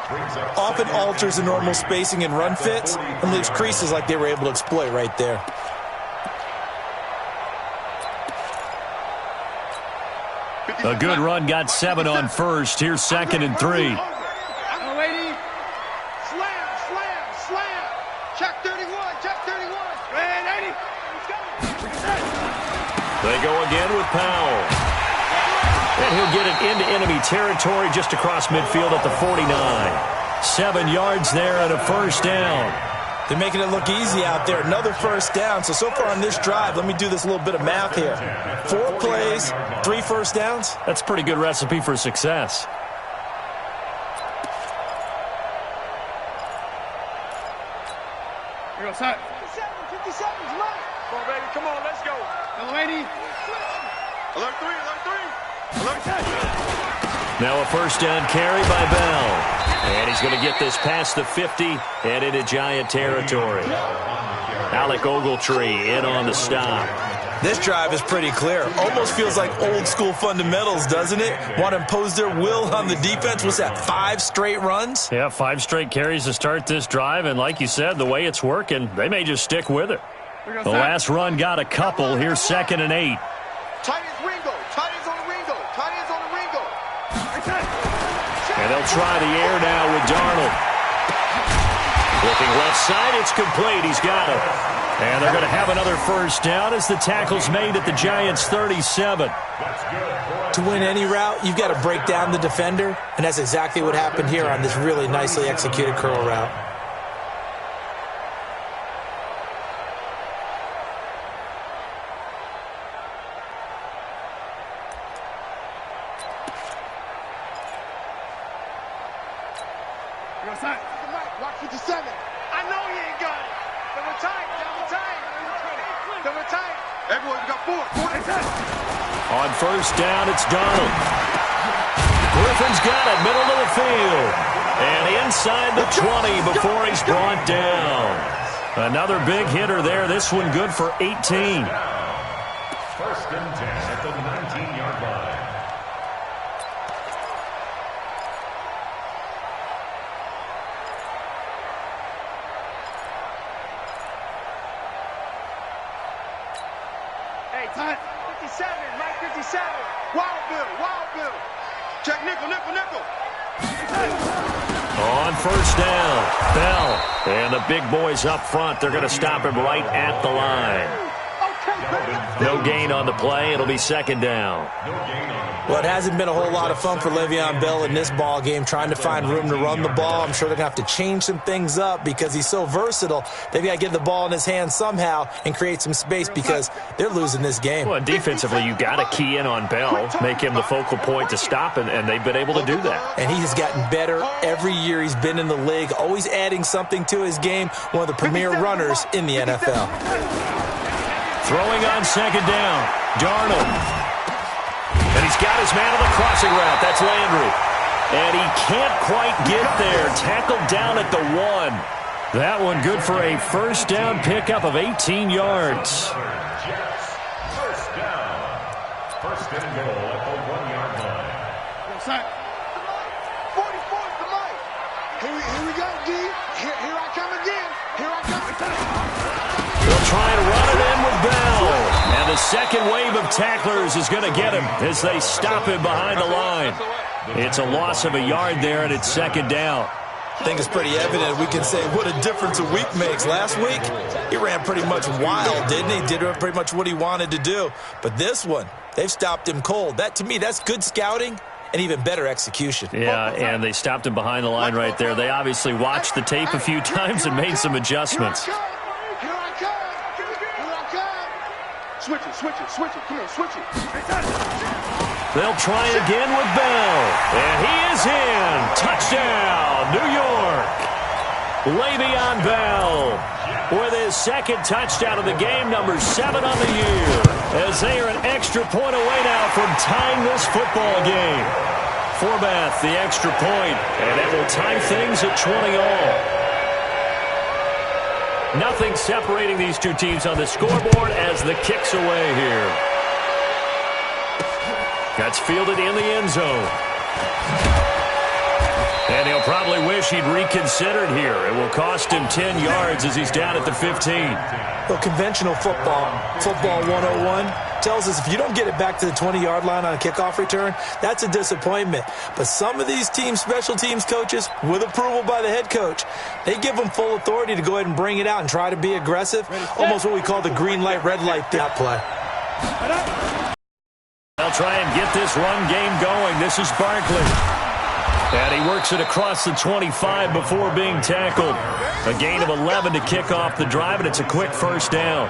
E: often alters the normal spacing and run fits and leaves creases like they were able to exploit right there.
B: A good run, got 7 on 1st. Here's 2nd and 3. They go again with Powell. And he'll get it into enemy territory just across midfield at the 49. 7 yards there and a first down.
E: They're making it look easy out there. Another first down. So far on this drive, let me do this little bit of math here. 4 plays, 3 first downs.
B: That's a pretty good recipe for success.
D: Here goes 57's mine. Come on, baby. Come on, let's go. Hello, lady. Alert 3, alert 3. Alert 10.
B: Now a first down carry by Bell. And he's going to get this past the 50 and into Giant territory. Alec Ogletree in on the stop.
E: This drive is pretty clear. Almost feels like old school fundamentals, doesn't it? Want to impose their will on the defense. What's that, 5 straight runs?
B: Yeah, 5 straight carries to start this drive. And like you said, the way it's working, they may just stick with it. The last run got a couple. Here's 2nd and 8.
D: Tight ends Ringo. Tight ends on the Ringo. Tight ends on the Ringo.
B: And they'll try the air now with Darnold. Looking left side, it's complete. He's got it. And they're going to have another first down as the tackle's made at the Giants' 37.
E: To win any route, you've got to break down the defender, and that's exactly what happened here on this really nicely executed curl route.
D: Watch 57. I know he ain't got it. Double tight, double tight. Double tight. Everyone, we got 4. 4.
B: On first down, it's Darnold. Griffin's got it, middle of the field. And inside the 20 before he's brought down. Another big hitter there. This one good for 18.
C: First and 10 at the 19-yard line.
D: Hey, tight. 57, right 57. Wild Bill. Check nickel.
B: On first down, Bell. And the big boys up front, they're going to stop him right at the line. No gain on the play. It'll be 2nd down.
E: Well, it hasn't been a whole lot of fun for Le'Veon Bell in this ball game, trying to find room to run the ball. I'm sure they're going to have to change some things up because he's so versatile. They've got to get the ball in his hands somehow and create some space because they're losing this game.
B: Well, defensively, you've got to key in on Bell, make him the focal point to stop, and they've been able to do that.
E: And he has gotten better every year he's been in the league, always adding something to his game, one of the premier runners in the NFL.
B: Throwing on 2nd down, Darnold. And he's got his man on the crossing route. That's Landry. And he can't quite get there. Tackled down at the 1. That one good for a first down pickup of 18 yards.
C: First down. First and goal at the 1-yard line.
D: 44's the mic. Here we go, D. Here I come again.
B: They'll try and run it in with Bell. And the second wave of tacklers is going to get him as they stop him behind the line. It's a loss of a yard there, and it's 2nd down.
E: I think it's pretty evident. We can say what a difference a week makes. Last week, he ran pretty much wild, didn't he? Did pretty much what he wanted to do. But this one, they've stopped him cold. That, to me, that's good scouting and even better execution.
B: Yeah, and they stopped him behind the line right there. They obviously watched the tape a few times and made some adjustments.
D: Switch it. Come on, switch it.
B: They'll try again with Bell. And he is in. Touchdown, New York. Le'Veon Bell with his 2nd touchdown of the game, number 7 on the year, as they are an extra point away now from tying this football game. Forbath, the extra point, and it will tie things at 20 all. Nothing separating these two teams on the scoreboard as the kick's away here. That's fielded in the end zone. And he'll probably wish he'd reconsidered here. It will cost him 10 yards as he's down at the 15.
E: Well, conventional football 101, tells us if you don't get it back to the 20-yard line on a kickoff return, that's a disappointment. But some of these teams, special teams coaches, with approval by the head coach, they give them full authority to go ahead and bring it out and try to be aggressive, almost what we call the green light, red light that play.
B: They'll try and get this run game going. This is Barkley. And he works it across the 25 before being tackled. A gain of 11 to kick off the drive, and it's a quick first down.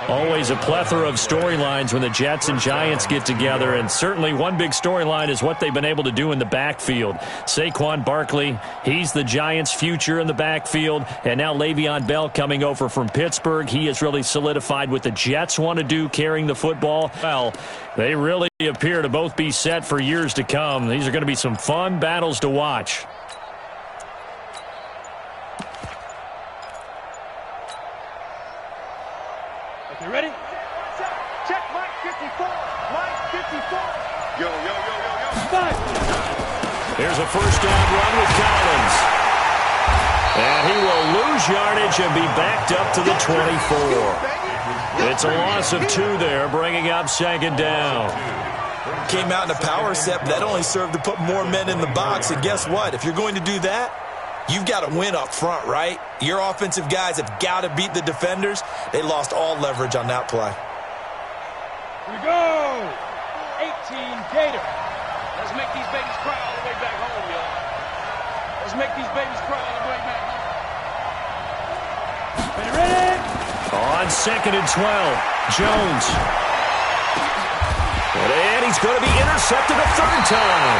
B: Always a plethora of storylines when the Jets and Giants get together, and certainly one big storyline is what they've been able to do in the backfield. Saquon Barkley, he's the Giants' future in the backfield, and now Le'Veon Bell coming over from Pittsburgh. He has really solidified what the Jets want to do carrying the football. Well, they really appear to both be set for years to come. These are going to be some fun battles to watch.
D: You ready? Check Mike 54. Mike 54. Yo. Five.
B: Here's a first down run with Collins. And he will lose yardage and be backed up to the 24. It's a loss of 2 there, bringing up second down.
E: Came out in a power set, but that only served to put more men in the box. And guess what? If you're going to do that, you've got to win up front, right? Your offensive guys have got to beat the defenders. They lost all leverage on that play.
D: Here we go. 18 Gator. Let's make these babies cry all the way back home, y'all. Let's make these babies cry all the way back home. Ready?
B: On second and 12, Jones. And he's going to be intercepted a third time.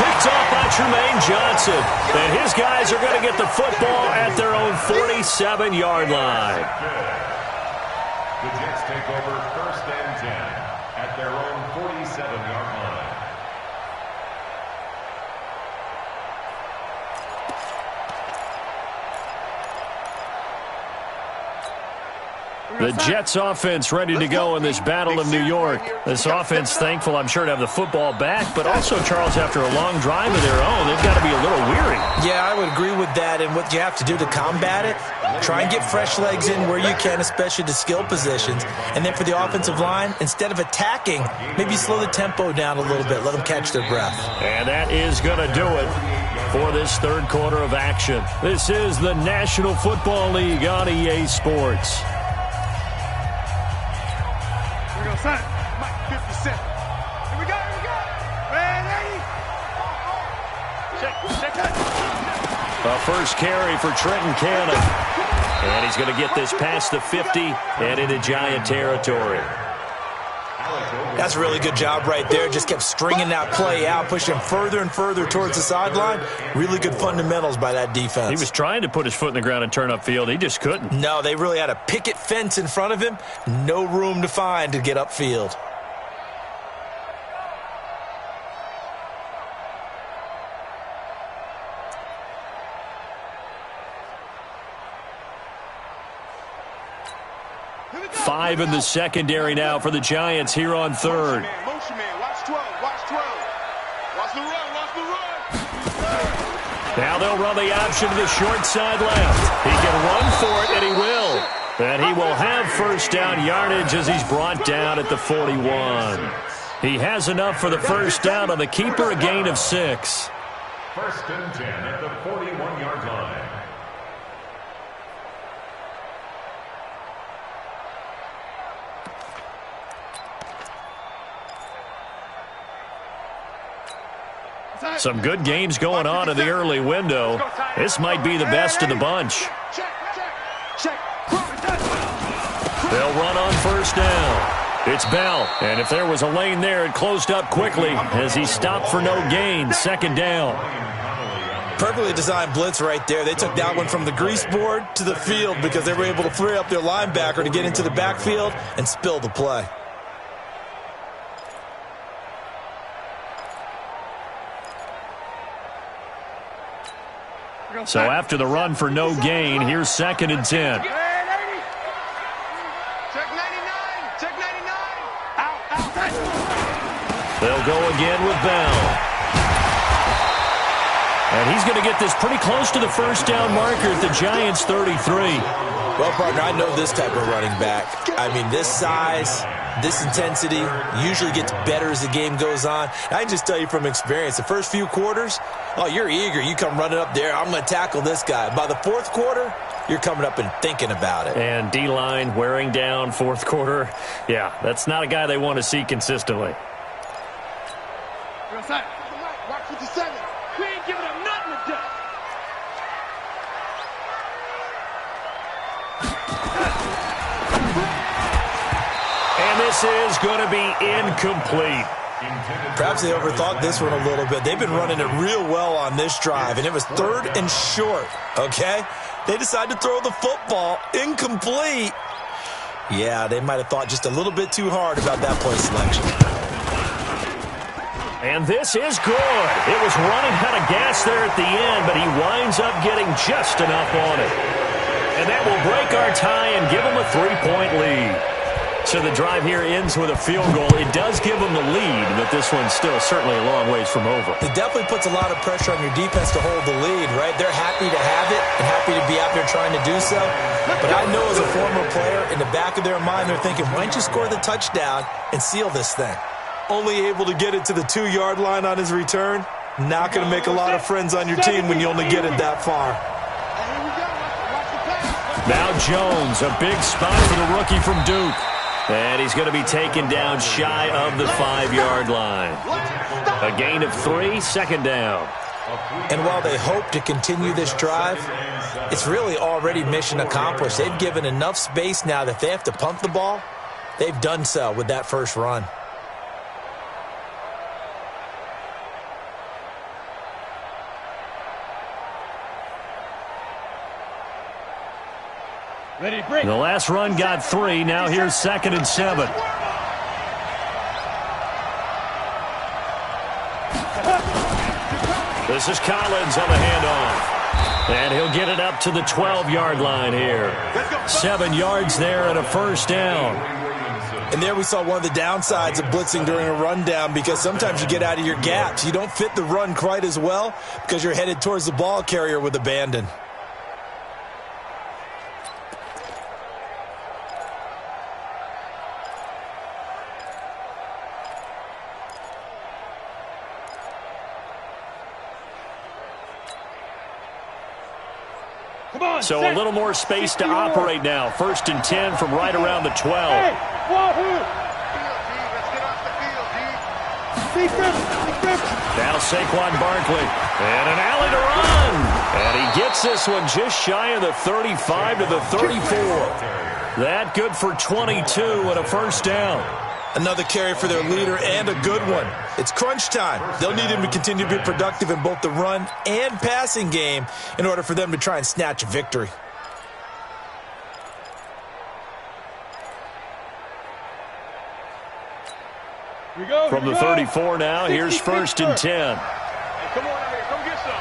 B: Picked off by Tremaine Johnson. And his guys are going to get the football at their own 47-yard line.
C: The Jets take over first and 10 at their own 47-yard line.
B: The Jets offense ready to go in this battle of New York. This offense thankful, I'm sure, to have the football back. But also, Charles, after a long drive of their own, they've got to be a little weary.
E: Yeah, I would agree with that. And what you have to do to combat it, try and get fresh legs in where you can, especially to skill positions. And then for the offensive line, instead of attacking, maybe slow the tempo down a little bit. Let them catch their breath.
B: And that is going to do it for this third quarter of action. This is the National Football League on EA Sports.
D: Son, Mike 57. Here we go. Ready? Check.
B: A first carry for Trenton Cannon. And he's going to get this past the 50 and into Giant territory.
E: That's a really good job right there. Just kept stringing that play out, pushing further and further towards the sideline. Really good fundamentals by that defense.
B: He was trying to put his foot in the ground and turn upfield. He just couldn't.
E: No, they really had a picket fence in front of him. No room to find to get upfield.
B: Five in the secondary now for the Giants here on third.
D: Motion man. Watch 12. Watch the run.
B: Now they'll run the option to the short side left. He can run for it, and he will. And he will have first down yardage as he's brought down at the 41. He has enough for the first down on the keeper, a gain of 6.
C: First and 10 at the 41-yard line.
B: Some good games going on in the early window. This might be the best of the bunch. They'll run on first down. It's Bell, and if there was a lane there, it closed up quickly as he stopped for no gain. Second down.
E: Perfectly designed blitz right there. They took that one from the grease board to the field because they were able to free up their linebacker to get into the backfield and spill the play.
B: So after the run for no gain, here's second and 10.
D: Check 99. Out.
B: They'll go again with Bell. And he's going to get this pretty close to the first down marker at the Giants' 33.
E: Well, partner, I know this type of running back. I mean, this size, this intensity usually gets better as the game goes on. I can just tell you from experience, the first few quarters, oh, you're eager. You come running up there, I'm going to tackle this guy. By the fourth quarter, you're coming up and thinking about it.
B: And D-line wearing down fourth quarter. Yeah, that's not a guy they want to see consistently.
D: Watch 57. We ain't giving up nothing today.
B: this is going to be incomplete.
E: Perhaps they overthought this one a little bit. They've been running it real well on this drive, and it was 3rd and short, okay? They decided to throw the football incomplete. Yeah, they might have thought just a little bit too hard about that play selection.
B: And this is good. It was running out of gas there at the end, but he winds up getting just enough on it. And that will break our tie and give them a 3-point lead. So the drive here ends with a field goal. It does give them the lead, but this one's still certainly a long ways from over.
E: It definitely puts a lot of pressure on your defense to hold the lead, right? They're happy to have it and happy to be out there trying to do so. But I know as a former player, in the back of their mind, they're thinking, why don't you score the touchdown and seal this thing? Only able to get it to the 2-yard line on his return. Not going to make a lot of friends on your team when you only get it that far.
B: Now Jones, a big spot for the rookie from Duke. And he's going to be taken down shy of the 5-yard line. A gain of 3, 2nd down.
E: And while they hope to continue this drive, it's really already mission accomplished. They've given enough space now that they have to pump the ball. They've done so with that first run.
D: Ready, break.
B: The last run got 3. Now here's 2nd and 7. This is Collins on the handoff. And he'll get it up to the 12-yard line here. 7 yards there and a 1st down.
E: And there we saw one of the downsides of blitzing during a rundown, because sometimes you get out of your gaps. You don't fit the run quite as well because you're headed towards the ball carrier with abandon.
B: So a little more space to operate now. 1st and 10 from right around the 12. Now Saquon Barkley. And an alley to run. And he gets this one just shy of the 35 to the 34. That good for 22 and a 1st down.
E: Another carry for their leader, and a good one. It's crunch time. They'll need him to continue to be productive in both the run and passing game in order for them to try and snatch a victory.
B: From the 34 now, here's 1st and 10.
D: Hey, come on out here. Come get some.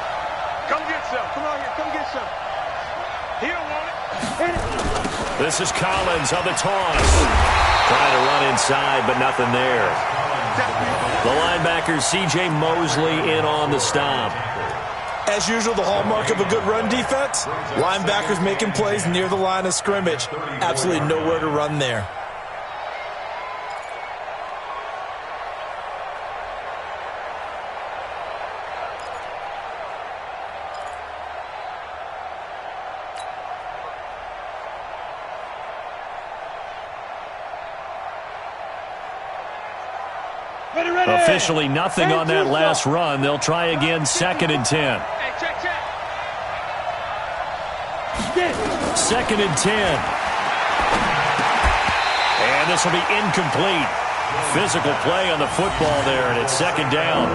D: Come get some. Come on here. Come get some. He don't want it.
B: This is Collins on the toss. Trying to run inside, but nothing there. The linebacker, C.J. Mosley, in on the stop.
E: As usual, the hallmark of a good run defense, linebackers making plays near the line of scrimmage. Absolutely nowhere to run there.
B: Officially nothing on that last run. They'll try again, 2nd and 10.
D: Hey, check.
B: 2nd and 10. And this will be incomplete. Physical play on the football there, and it's 2nd down.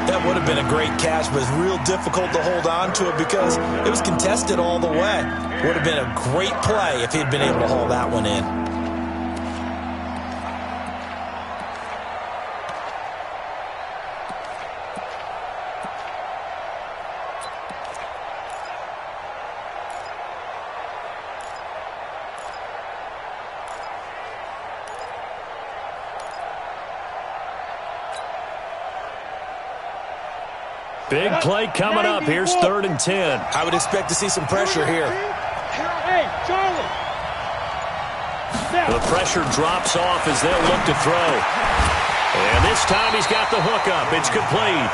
E: That would have been a great catch, but it's real difficult to hold on to it because it was contested all the way. Would have been a great play if he'd been able to haul that one in.
B: Big play coming up. Here's 3rd and 10.
E: I would expect to see some pressure here.
D: Hey, Charlie.
B: The pressure drops off as they'll look to throw. And this time he's got the hook up. It's complete.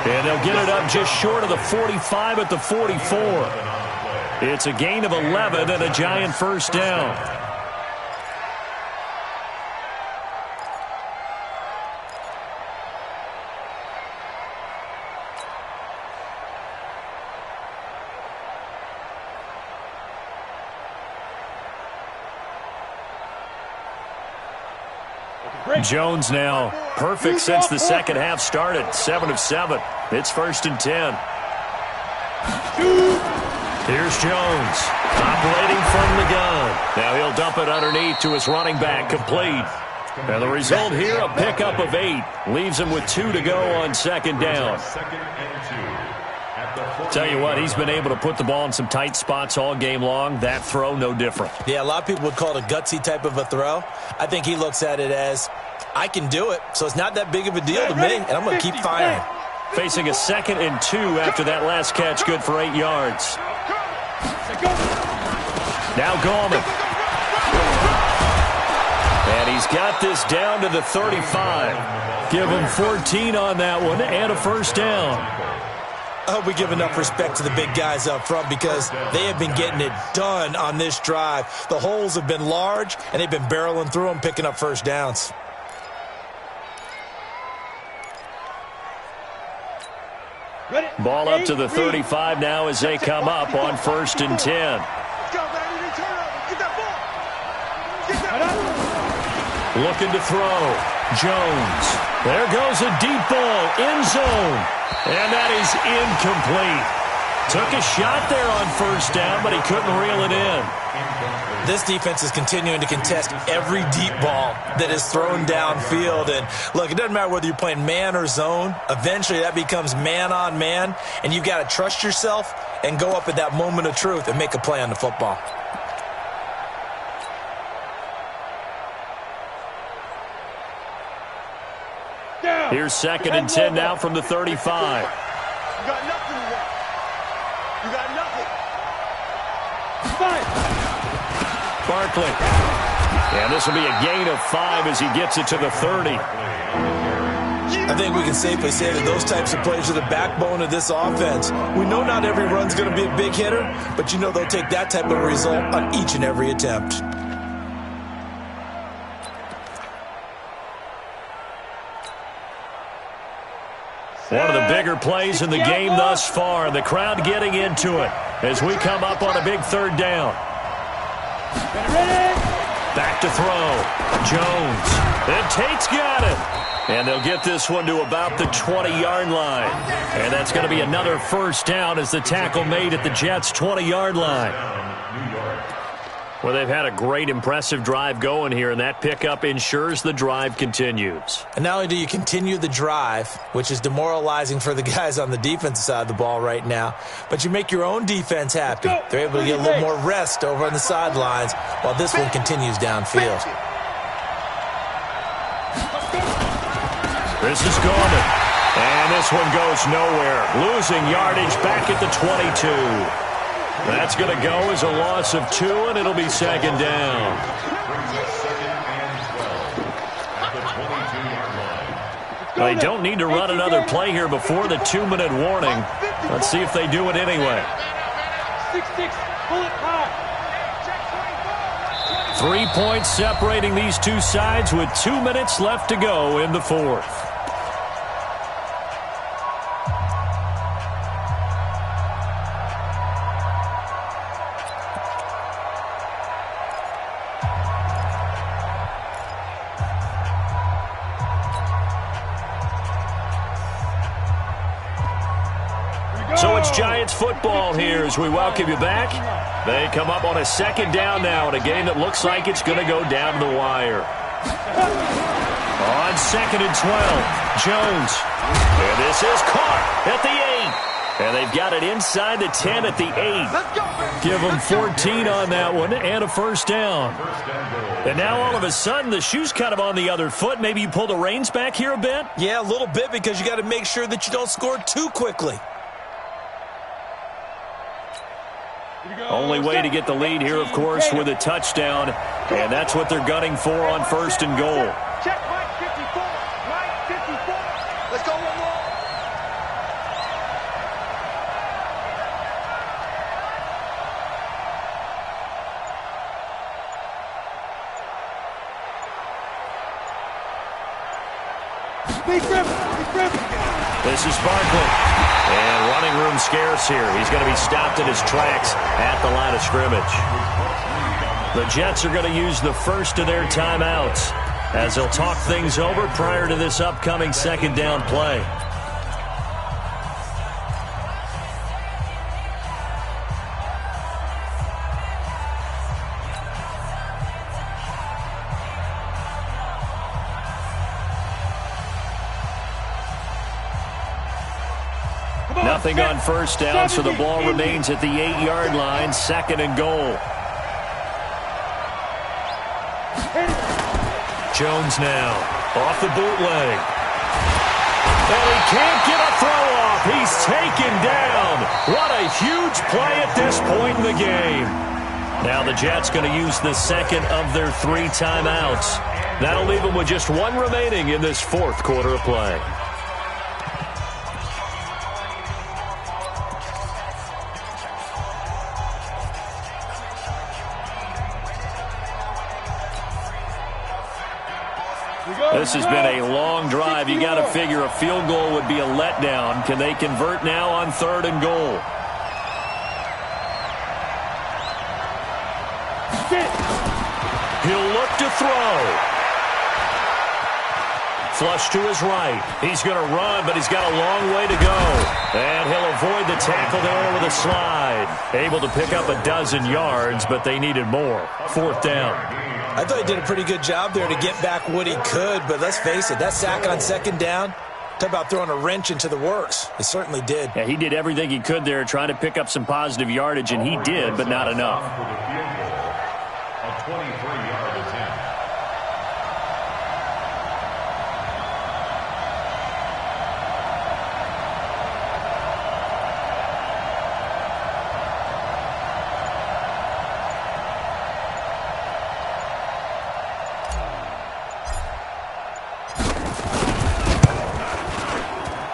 B: And they'll get it up just short of the 45 at the 44. It's a gain of 11 and a giant 1st down. Jones now perfect since the second half started. 7 of 7. It's 1st and 10. Here's Jones operating from the gun. Now he'll dump it underneath to his running back, complete. And the result here, a pickup of 8. Leaves him with 2 to go on 2nd down. Tell you what, he's been able to put the ball in some tight spots all game long. That throw, no different.
E: Yeah, a lot of people would call it a gutsy type of a throw. I think he looks at it as, I can do it, so it's not that big of a deal to me, and I'm going to keep firing.
B: Facing a 2nd and 2 after that last catch, good for 8 yards. Now Gallman. And he's got this down to the 35. Give him 14 on that one and a 1st down.
E: I hope we give enough respect to the big guys up front because they have been getting it done on this drive. The holes have been large, and they've been barreling through them, picking up 1st downs.
B: Ball up to the 35 now as they come up on 1st and 10. Looking to throw. Jones. There goes a deep ball. End zone. And that is incomplete. Took a shot there on 1st down, but he couldn't reel it in.
E: This defense is continuing to contest every deep ball that is thrown downfield. And, look, it doesn't matter whether you're playing man or zone. Eventually, that becomes man on man, and you've got to trust yourself and go up at that moment of truth and make a play on the football.
B: Here's 2nd and 10 now from the 35.
D: You got nothing left. You got nothing.
B: Barkley. And this will be a gain of 5 as he gets it to the 30.
E: I think we can safely say that those types of plays are the backbone of this offense. We know not every run's going to be a big hitter, but you know they'll take that type of result on each and every attempt.
B: One of the bigger plays in the game thus far. The crowd getting into it as we come up on a big 3rd down. Back to throw. Jones. And Tate's got it. And they'll get this one to about the 20-yard line. And that's going to be another 1st down as the tackle made at the Jets' 20-yard line. Well, they've had a great, impressive drive going here, and that pickup ensures the drive continues.
E: And not only do you continue the drive, which is demoralizing for the guys on the defensive side of the ball right now, but you make your own defense happy. They're able to get a little more rest over on the sidelines while this one continues downfield.
B: This is Gallman. And this one goes nowhere. Losing yardage back at the 22. That's going to go as a loss of 2, and it'll be 2nd down. They don't need to run another play here before the 2-minute warning. Let's see if they do it anyway. 3 points separating these two sides with 2 minutes left to go in the 4th. So it's Giants football here as we welcome you back. They come up on a 2nd down now in a game that looks like it's going to go down to the wire. On 2nd and 12, Jones. And this is caught at the 8. And they've got it inside the 10 at the 8. Give them 14 on that one and a 1st down. And now all of a sudden the shoe's kind of on the other foot. Maybe you pull the reins back here a bit?
E: Yeah, a little bit because you got to make sure that you don't score too quickly.
B: Only way to get the lead here, of course, with a touchdown. And that's what they're gunning for on 1st and goal.
D: Check Mike 54. Mike 54. Let's go one more.
B: This is Barkley. And running room scarce here. He's going to be stopped in his tracks at the line of scrimmage. The Jets are going to use the first of their timeouts. as he'll talk things over prior to this upcoming second down play. Nothing on first down, so the ball remains at the 8-yard line, second and goal. Jones now, off the bootleg. And he can't get a throw off. He's taken down. What a huge play at this point in the game. Now the Jets going to use the second of their 3 timeouts. That'll leave them with just 1 remaining in this fourth quarter of play. This has been a long drive. You got to figure a field goal would be a letdown. Can they convert now on 3rd and goal? He'll look to throw. Flush to his right. He's going to run, but he's got a long way to go. And he'll avoid the tackle there with a slide. Able to pick up a 12 yards, but they needed more. 4th down.
E: I thought he did a pretty good job there to get back what he could, but let's face it, that sack on 2nd down, talk about throwing a wrench into the works. It certainly did.
B: Yeah, he did everything he could there, trying to pick up some positive yardage, and he did, but not enough.
C: A 23-yard attempt.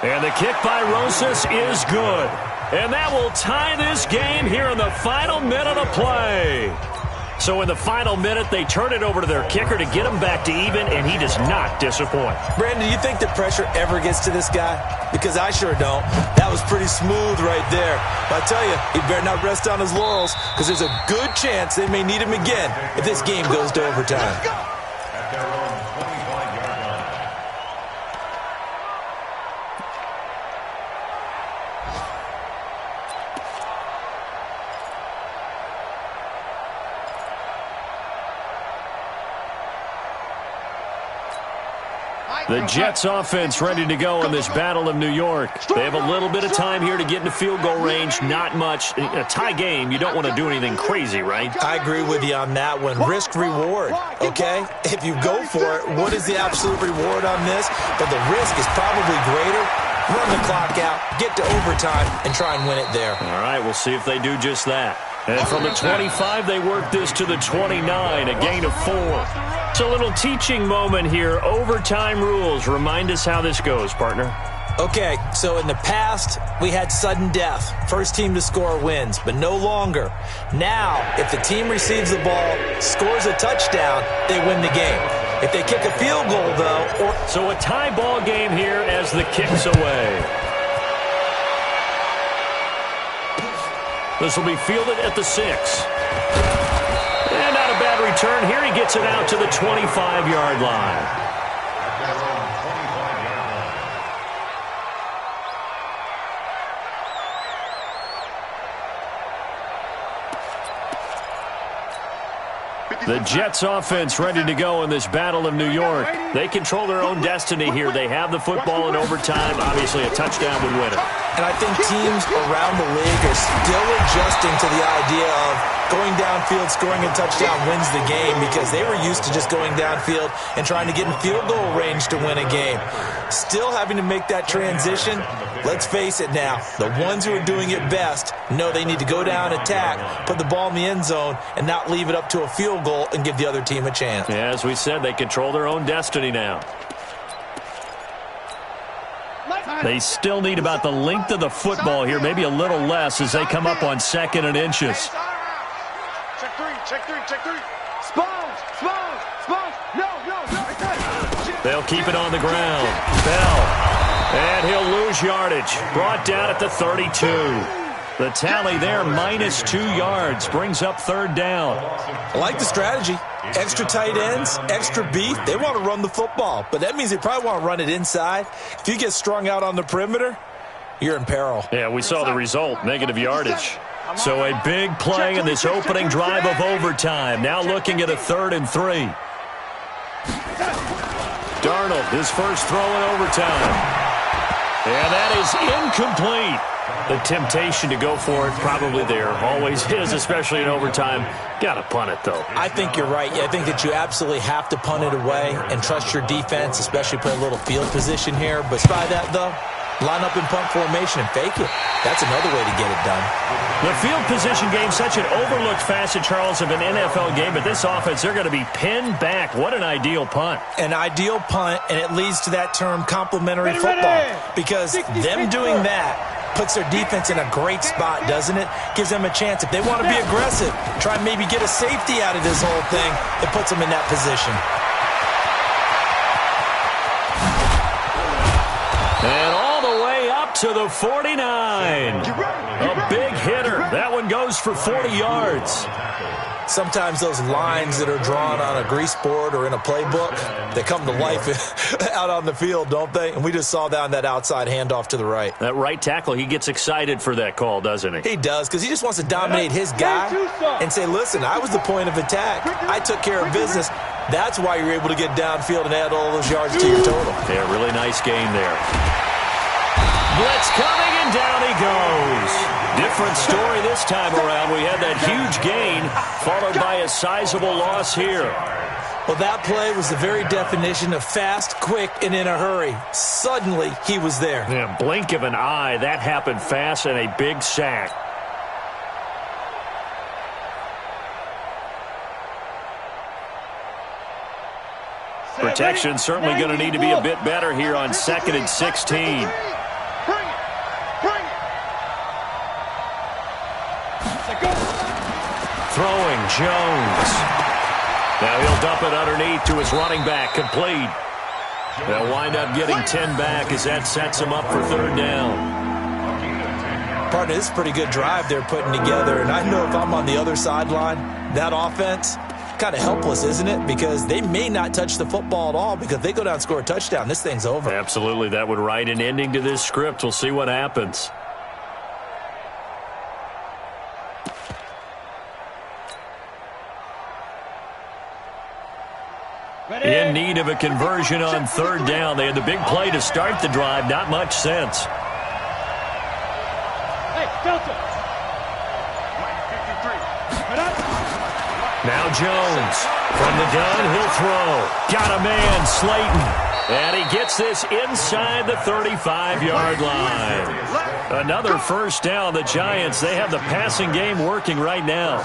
B: And the kick by Rosas is good. And that will tie this game here in the final minute of play. So in the final minute, they turn it over to their kicker to get him back to even, and he does not disappoint.
E: Brandon, do you think the pressure ever gets to this guy? Because I sure don't. That was pretty smooth right there. But I tell you, he better not rest on his laurels, because there's a good chance they may need him again if this game goes to overtime.
C: At their own 25-yard line.
B: The Jets offense ready to go in this Battle of New York. They have a little bit of time here to get into field goal range. Not much. In a tie game, you don't want to do anything crazy, right?
E: I agree with you on that one. Risk-reward, okay? If you go for it, what is the absolute reward on this? But the risk is probably greater. Run the clock out, get to overtime, and try and win it there.
B: All right, we'll see if they do just that. And from the 25, they work this to the 29, a gain of 4. It's a little teaching moment here. Overtime rules. Remind us how this goes, partner.
E: Okay, so in the past, we had sudden death. First team to score wins, but no longer. Now, if the team receives the ball, scores a touchdown, they win the game. If they kick a field goal, though,
B: So a tie ball game here as the kick's away. This will be fielded at the 6. And not a bad return here. He gets it out to the 25-yard line.
C: At their own 25-yard line.
B: The Jets offense ready to go in this Battle of New York. They control their own destiny here. They have the football in overtime. Obviously, a touchdown would win it.
E: And I think teams around the league are still adjusting to the idea of going downfield, scoring a touchdown wins the game, because they were used to just going downfield and trying to get in field goal range to win a game. Still having to make that transition. Let's face it now, the ones who are doing it best know they need to go down, attack, put the ball in the end zone, and not leave it up to a field goal and give the other team a chance.
B: Yeah, as we said, they control their own destiny now. They still need about the length of the football here, maybe a little less as they come up on 2nd and inches.
D: Check three. Spons. No.
B: They'll keep it on the ground. Bell. And he'll lose yardage. Brought down at the 32. The tally there, -2 yards, brings up third down.
E: I like the strategy. Extra tight ends, extra beef. They want to run the football, but that means they probably want to run it inside. If you get strung out on the perimeter, you're in peril.
B: Yeah, we saw the result, negative yardage. So a big play in this opening drive of overtime. Now looking at a 3rd and 3. Darnold, his first throw in overtime. And that is incomplete. The temptation to go for it probably there. Always is, especially in overtime. Got to punt it, though.
E: I think you're right. I think that you absolutely have to punt it away and trust your defense, especially play a little field position here. But by that, though, line up in punt formation and fake it. That's another way to get it done.
B: The field position game, such an overlooked facet, Charles, of an NFL game. But this offense, they're going to be pinned back. What an ideal punt.
E: An ideal punt, and it leads to that term complementary football. Because them doing that puts their defense in a great spot, doesn't it? Gives them a chance. If they want to be aggressive, try and maybe get a safety out of this whole thing, it puts them in that position.
B: And all the way up to the 49. A big hitter. That one goes for 40 yards.
E: Sometimes those lines that are drawn on a grease board or in a playbook, they come to life out on the field, don't they? And we just saw that on that outside handoff to the right.
B: That right tackle, he gets excited for that call, doesn't he?
E: He does, because he just wants to dominate his guy and say, listen, I was the point of attack. I took care of business. That's why you're able to get downfield and add all those yards to your total.
B: Yeah, really nice game there. Blitz coming, and down he goes. Different story this time around. We had that huge gain, followed by a sizable loss here.
E: Well, that play was the very definition of fast, quick, and in a hurry. Suddenly, he was there.
B: Yeah, blink of an eye. That happened fast, and a big sack. Protection certainly going to need to be a bit better here on 2nd and 16. Throwing Jones. Now he'll dump it underneath to his running back, complete. They'll wind up getting 10 back as that sets him up for 3rd down.
E: Partner, this is a pretty good drive they're putting together, and I know if I'm on the other sideline, that offense, kind of helpless, isn't it? Because they may not touch the football at all, because if they go down and score a touchdown, this thing's over.
B: Absolutely, that would write an ending to this script. We'll see what happens. In need of a conversion on 3rd down. They had the big play to start the drive. Not much sense. Now Jones. From the gun, he'll throw. Got a man, Slayton. And he gets this inside the 35-yard line. Another first down. The Giants, they have the passing game working right now.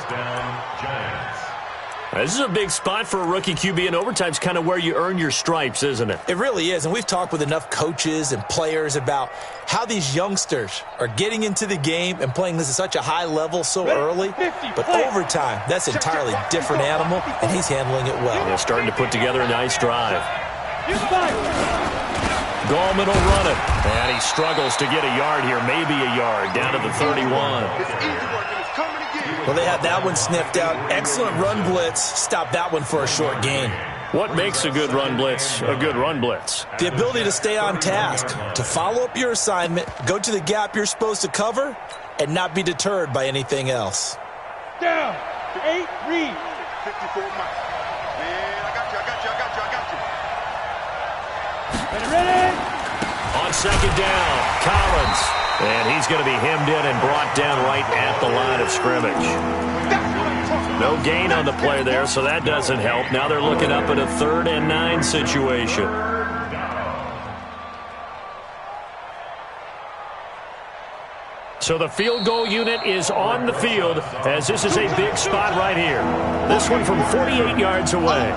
B: This is a big spot for a rookie QB, and overtime's kind of where you earn your stripes, isn't it?
E: It really is, and we've talked with enough coaches and players about how these youngsters are getting into the game and playing this at such a high level so early. But overtime, that's an entirely different animal, and he's handling it well.
B: Yeah, starting to put together a nice drive. Gallman will run it, and he struggles to get a yard here, maybe a yard, down to the 31.
E: Well, they had that one sniffed out. Excellent run blitz. Stop that one for a short gain.
B: What makes a good run blitz a good run blitz?
E: The ability to stay on task, to follow up your assignment, go to the gap you're supposed to cover, and not be deterred by anything else.
D: Down. 8, read.
F: 54 Mike. Man, I got you.
D: Ready?
B: On 2nd down, Collins. And he's going to be hemmed in and brought down right at the line of scrimmage. No gain on the play there, so that doesn't help. Now they're looking up at a 3rd and 9 situation. So the field goal unit is on the field, as this is a big spot right here. This one from 48 yards away.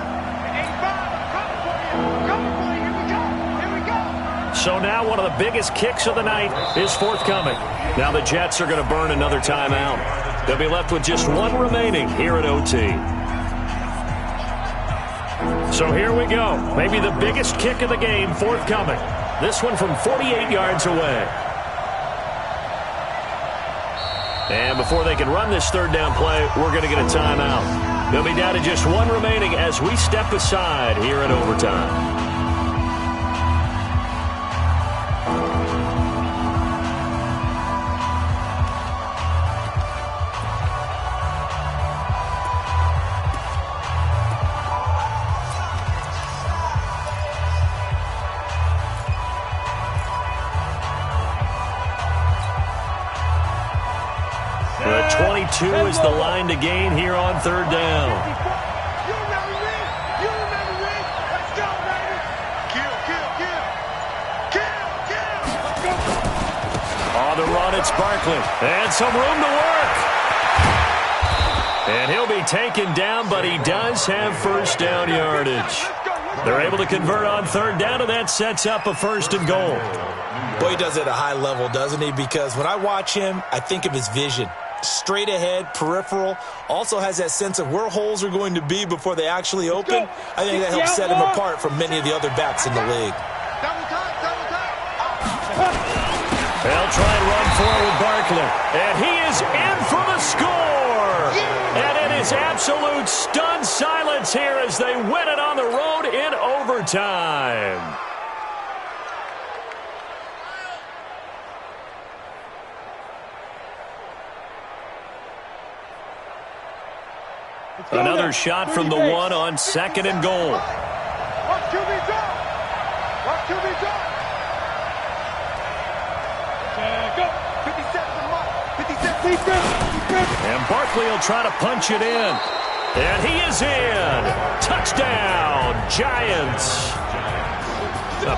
B: So now one of the biggest kicks of the night is forthcoming. Now the Jets are going to burn another timeout. They'll be left with just one remaining here at OT. So here we go. Maybe the biggest kick of the game forthcoming. This one from 48 yards away. And before they can run this third down play, we're going to get a timeout. They'll be down to just one remaining as we step aside here in overtime. The 22 is the line to gain here on third down.
F: You remember me? You remember me? Let's go, baby. Kill, kill, kill. Kill, kill. Let's go.
B: On the run, it's Barkley. And some room to work. And he'll be taken down, but he does have first down yardage. They're able to convert on third down, and that sets up a first and goal.
E: Boy, he does it at a high level, doesn't he? Because when I watch him, I think of his vision. Straight ahead, peripheral, also has that sense of where holes are going to be before they actually open. I think that helps set him apart from many of the other backs in the league.
B: They'll try and run forward with Barkley. And he is in for the score. And it is absolute stunned silence here as they win it on the road in overtime. Another shot from the one on second and goal.
F: Watch QB drop. Watch QB drop. Go. 57 to Mike. 57.
B: And Barkley will try to punch it in. And he is in. Touchdown, Giants.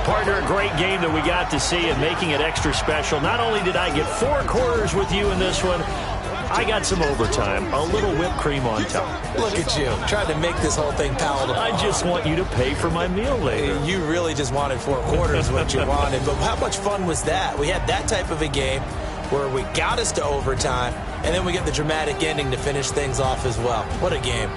B: Partner, a great game that we got to see and making it extra special. Not only did I get 4 quarters with you in this one, I got some overtime, a little whipped cream on top.
E: Look at you, trying to make this whole thing palatable.
B: I just want you to pay for my meal later.
E: You really just wanted 4 quarters, what you wanted. But how much fun was that? We had that type of a game where we got us to overtime, and then we get the dramatic ending to finish things off as well. What a game.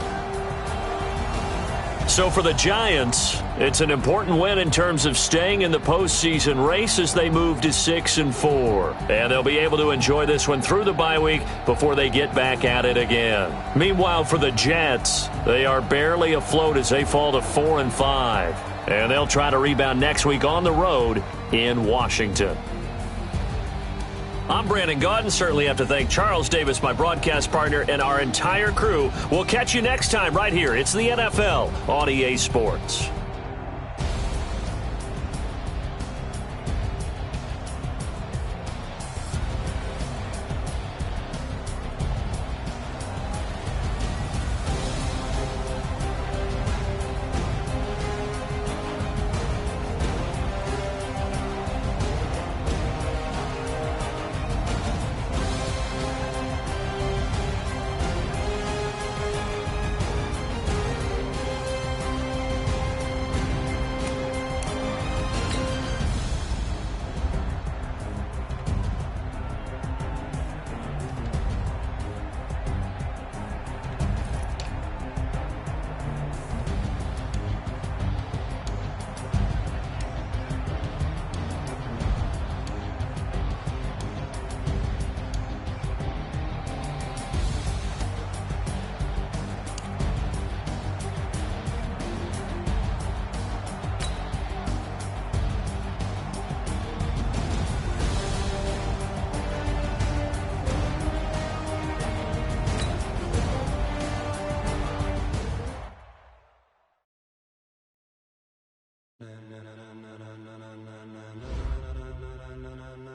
B: So for the Giants, it's an important win in terms of staying in the postseason race as they move to 6-4. And they'll be able to enjoy this one through the bye week before they get back at it again. Meanwhile, for the Jets, they are barely afloat as they fall to 4-5. And they'll try to rebound next week on the road in Washington. I'm Brandon Gaudin. Certainly have to thank Charles Davis, my broadcast partner, and our entire crew. We'll catch you next time right here. It's the NFL on EA Sports.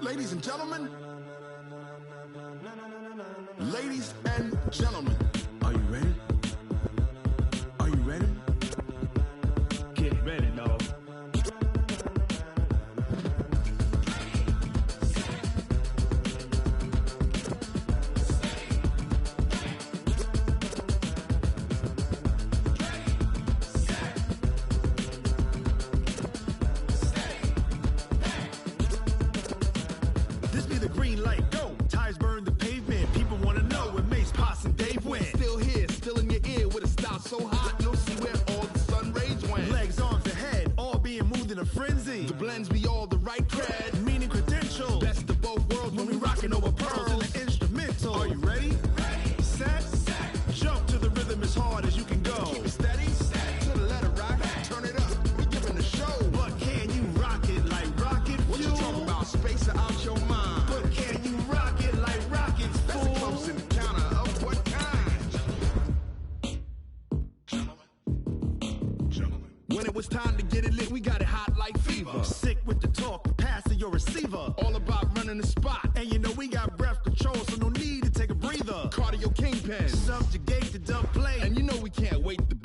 G: Ladies and gentlemen, ladies and gentlemen, are you ready? Are you ready? Get ready, dog. This be the green light, go. Tires burn the pavement. People want to know where Mace, Potts, and Dave went. Still here, still in your ear with a style so hot, you'll see where all the sun rays went. Legs, arms, and head, all being moved in a frenzy. The blends be all the right cred, meaning credentials. Best of both worlds when we rockin' over pearls in the instrumental. Are you Now it's time to get it lit, we got it hot like fever. Sick with the talk, passing your receiver. All about running the spot. And you know we got breath control, so no need to take a breather. Cardio kingpin, subjugate the dub play. And you know we can't wait to